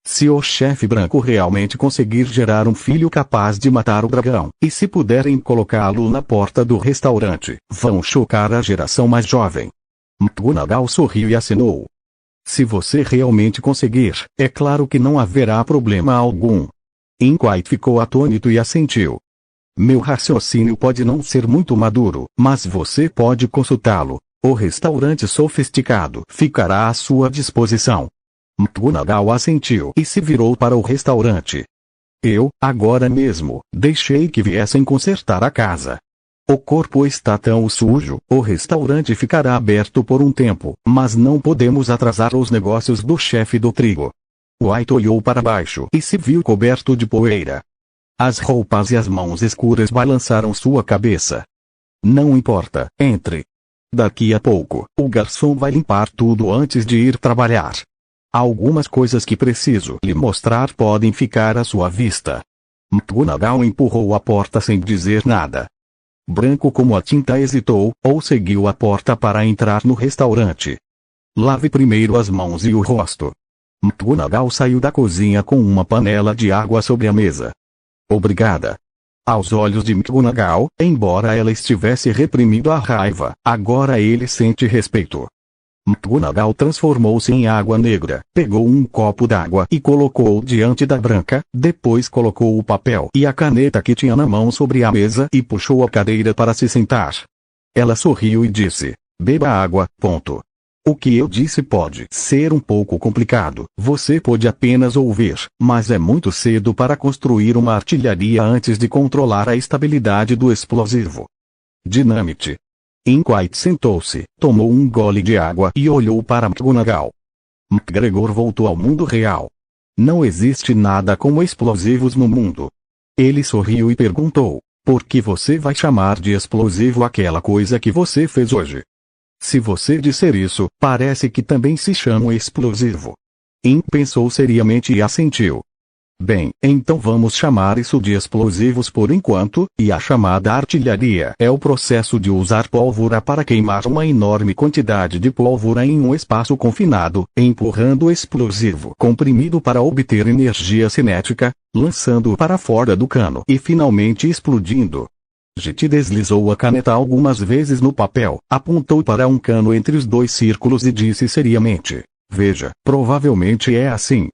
Se o chefe branco realmente conseguir gerar um filho capaz de matar o dragão, e se puderem colocá-lo na porta do restaurante, vão chocar a geração mais jovem. McGonagall sorriu e acenou. Se você realmente conseguir, é claro que não haverá problema algum. Inquiet ficou atônito e assentiu. Meu raciocínio pode não ser muito maduro, mas você pode consultá-lo. O restaurante sofisticado ficará à sua disposição. McGonagall assentiu e se virou para o restaurante. Eu, agora mesmo, deixei que viessem consertar a casa. O corpo está tão sujo, o restaurante ficará aberto por um tempo, mas não podemos atrasar os negócios do chefe do trigo. White olhou para baixo e se viu coberto de poeira. As roupas e as mãos escuras balançaram sua cabeça. Não importa, entre. Daqui a pouco, o garçom vai limpar tudo antes de ir trabalhar. Algumas coisas que preciso lhe mostrar podem ficar à sua vista. McGonagall empurrou a porta sem dizer nada. Branco como a tinta hesitou, ou seguiu a porta para entrar no restaurante. Lave primeiro as mãos e o rosto. McGonagall saiu da cozinha com uma panela de água sobre a mesa. Obrigada. Aos olhos de McGonagall, embora ela estivesse reprimindo a raiva, agora ele sente respeito. McGonagall transformou-se em água negra, pegou um copo d'água e colocou diante da Branca, depois colocou o papel e a caneta que tinha na mão sobre a mesa e puxou a cadeira para se sentar. Ela sorriu e disse, beba água, ponto. O que eu disse pode ser um pouco complicado, você pode apenas ouvir, mas é muito cedo para construir uma artilharia antes de controlar a estabilidade do explosivo. Dinamite. Inquiet sentou-se, tomou um gole de água e olhou para McGonagall. McGregor voltou ao mundo real. Não existe nada como explosivos no mundo. Ele sorriu e perguntou, por que você vai chamar de explosivo aquela coisa que você fez hoje? Se você disser isso, parece que também se chama explosivo. Pensou seriamente e assentiu. Bem, então vamos chamar isso de explosivos por enquanto, e a chamada artilharia é o processo de usar pólvora para queimar uma enorme quantidade de pólvora em um espaço confinado, empurrando o explosivo comprimido para obter energia cinética, lançando-o para fora do cano e finalmente explodindo. Jet deslizou a caneta algumas vezes no papel, apontou para um cano entre os dois círculos e disse seriamente, veja, provavelmente é assim.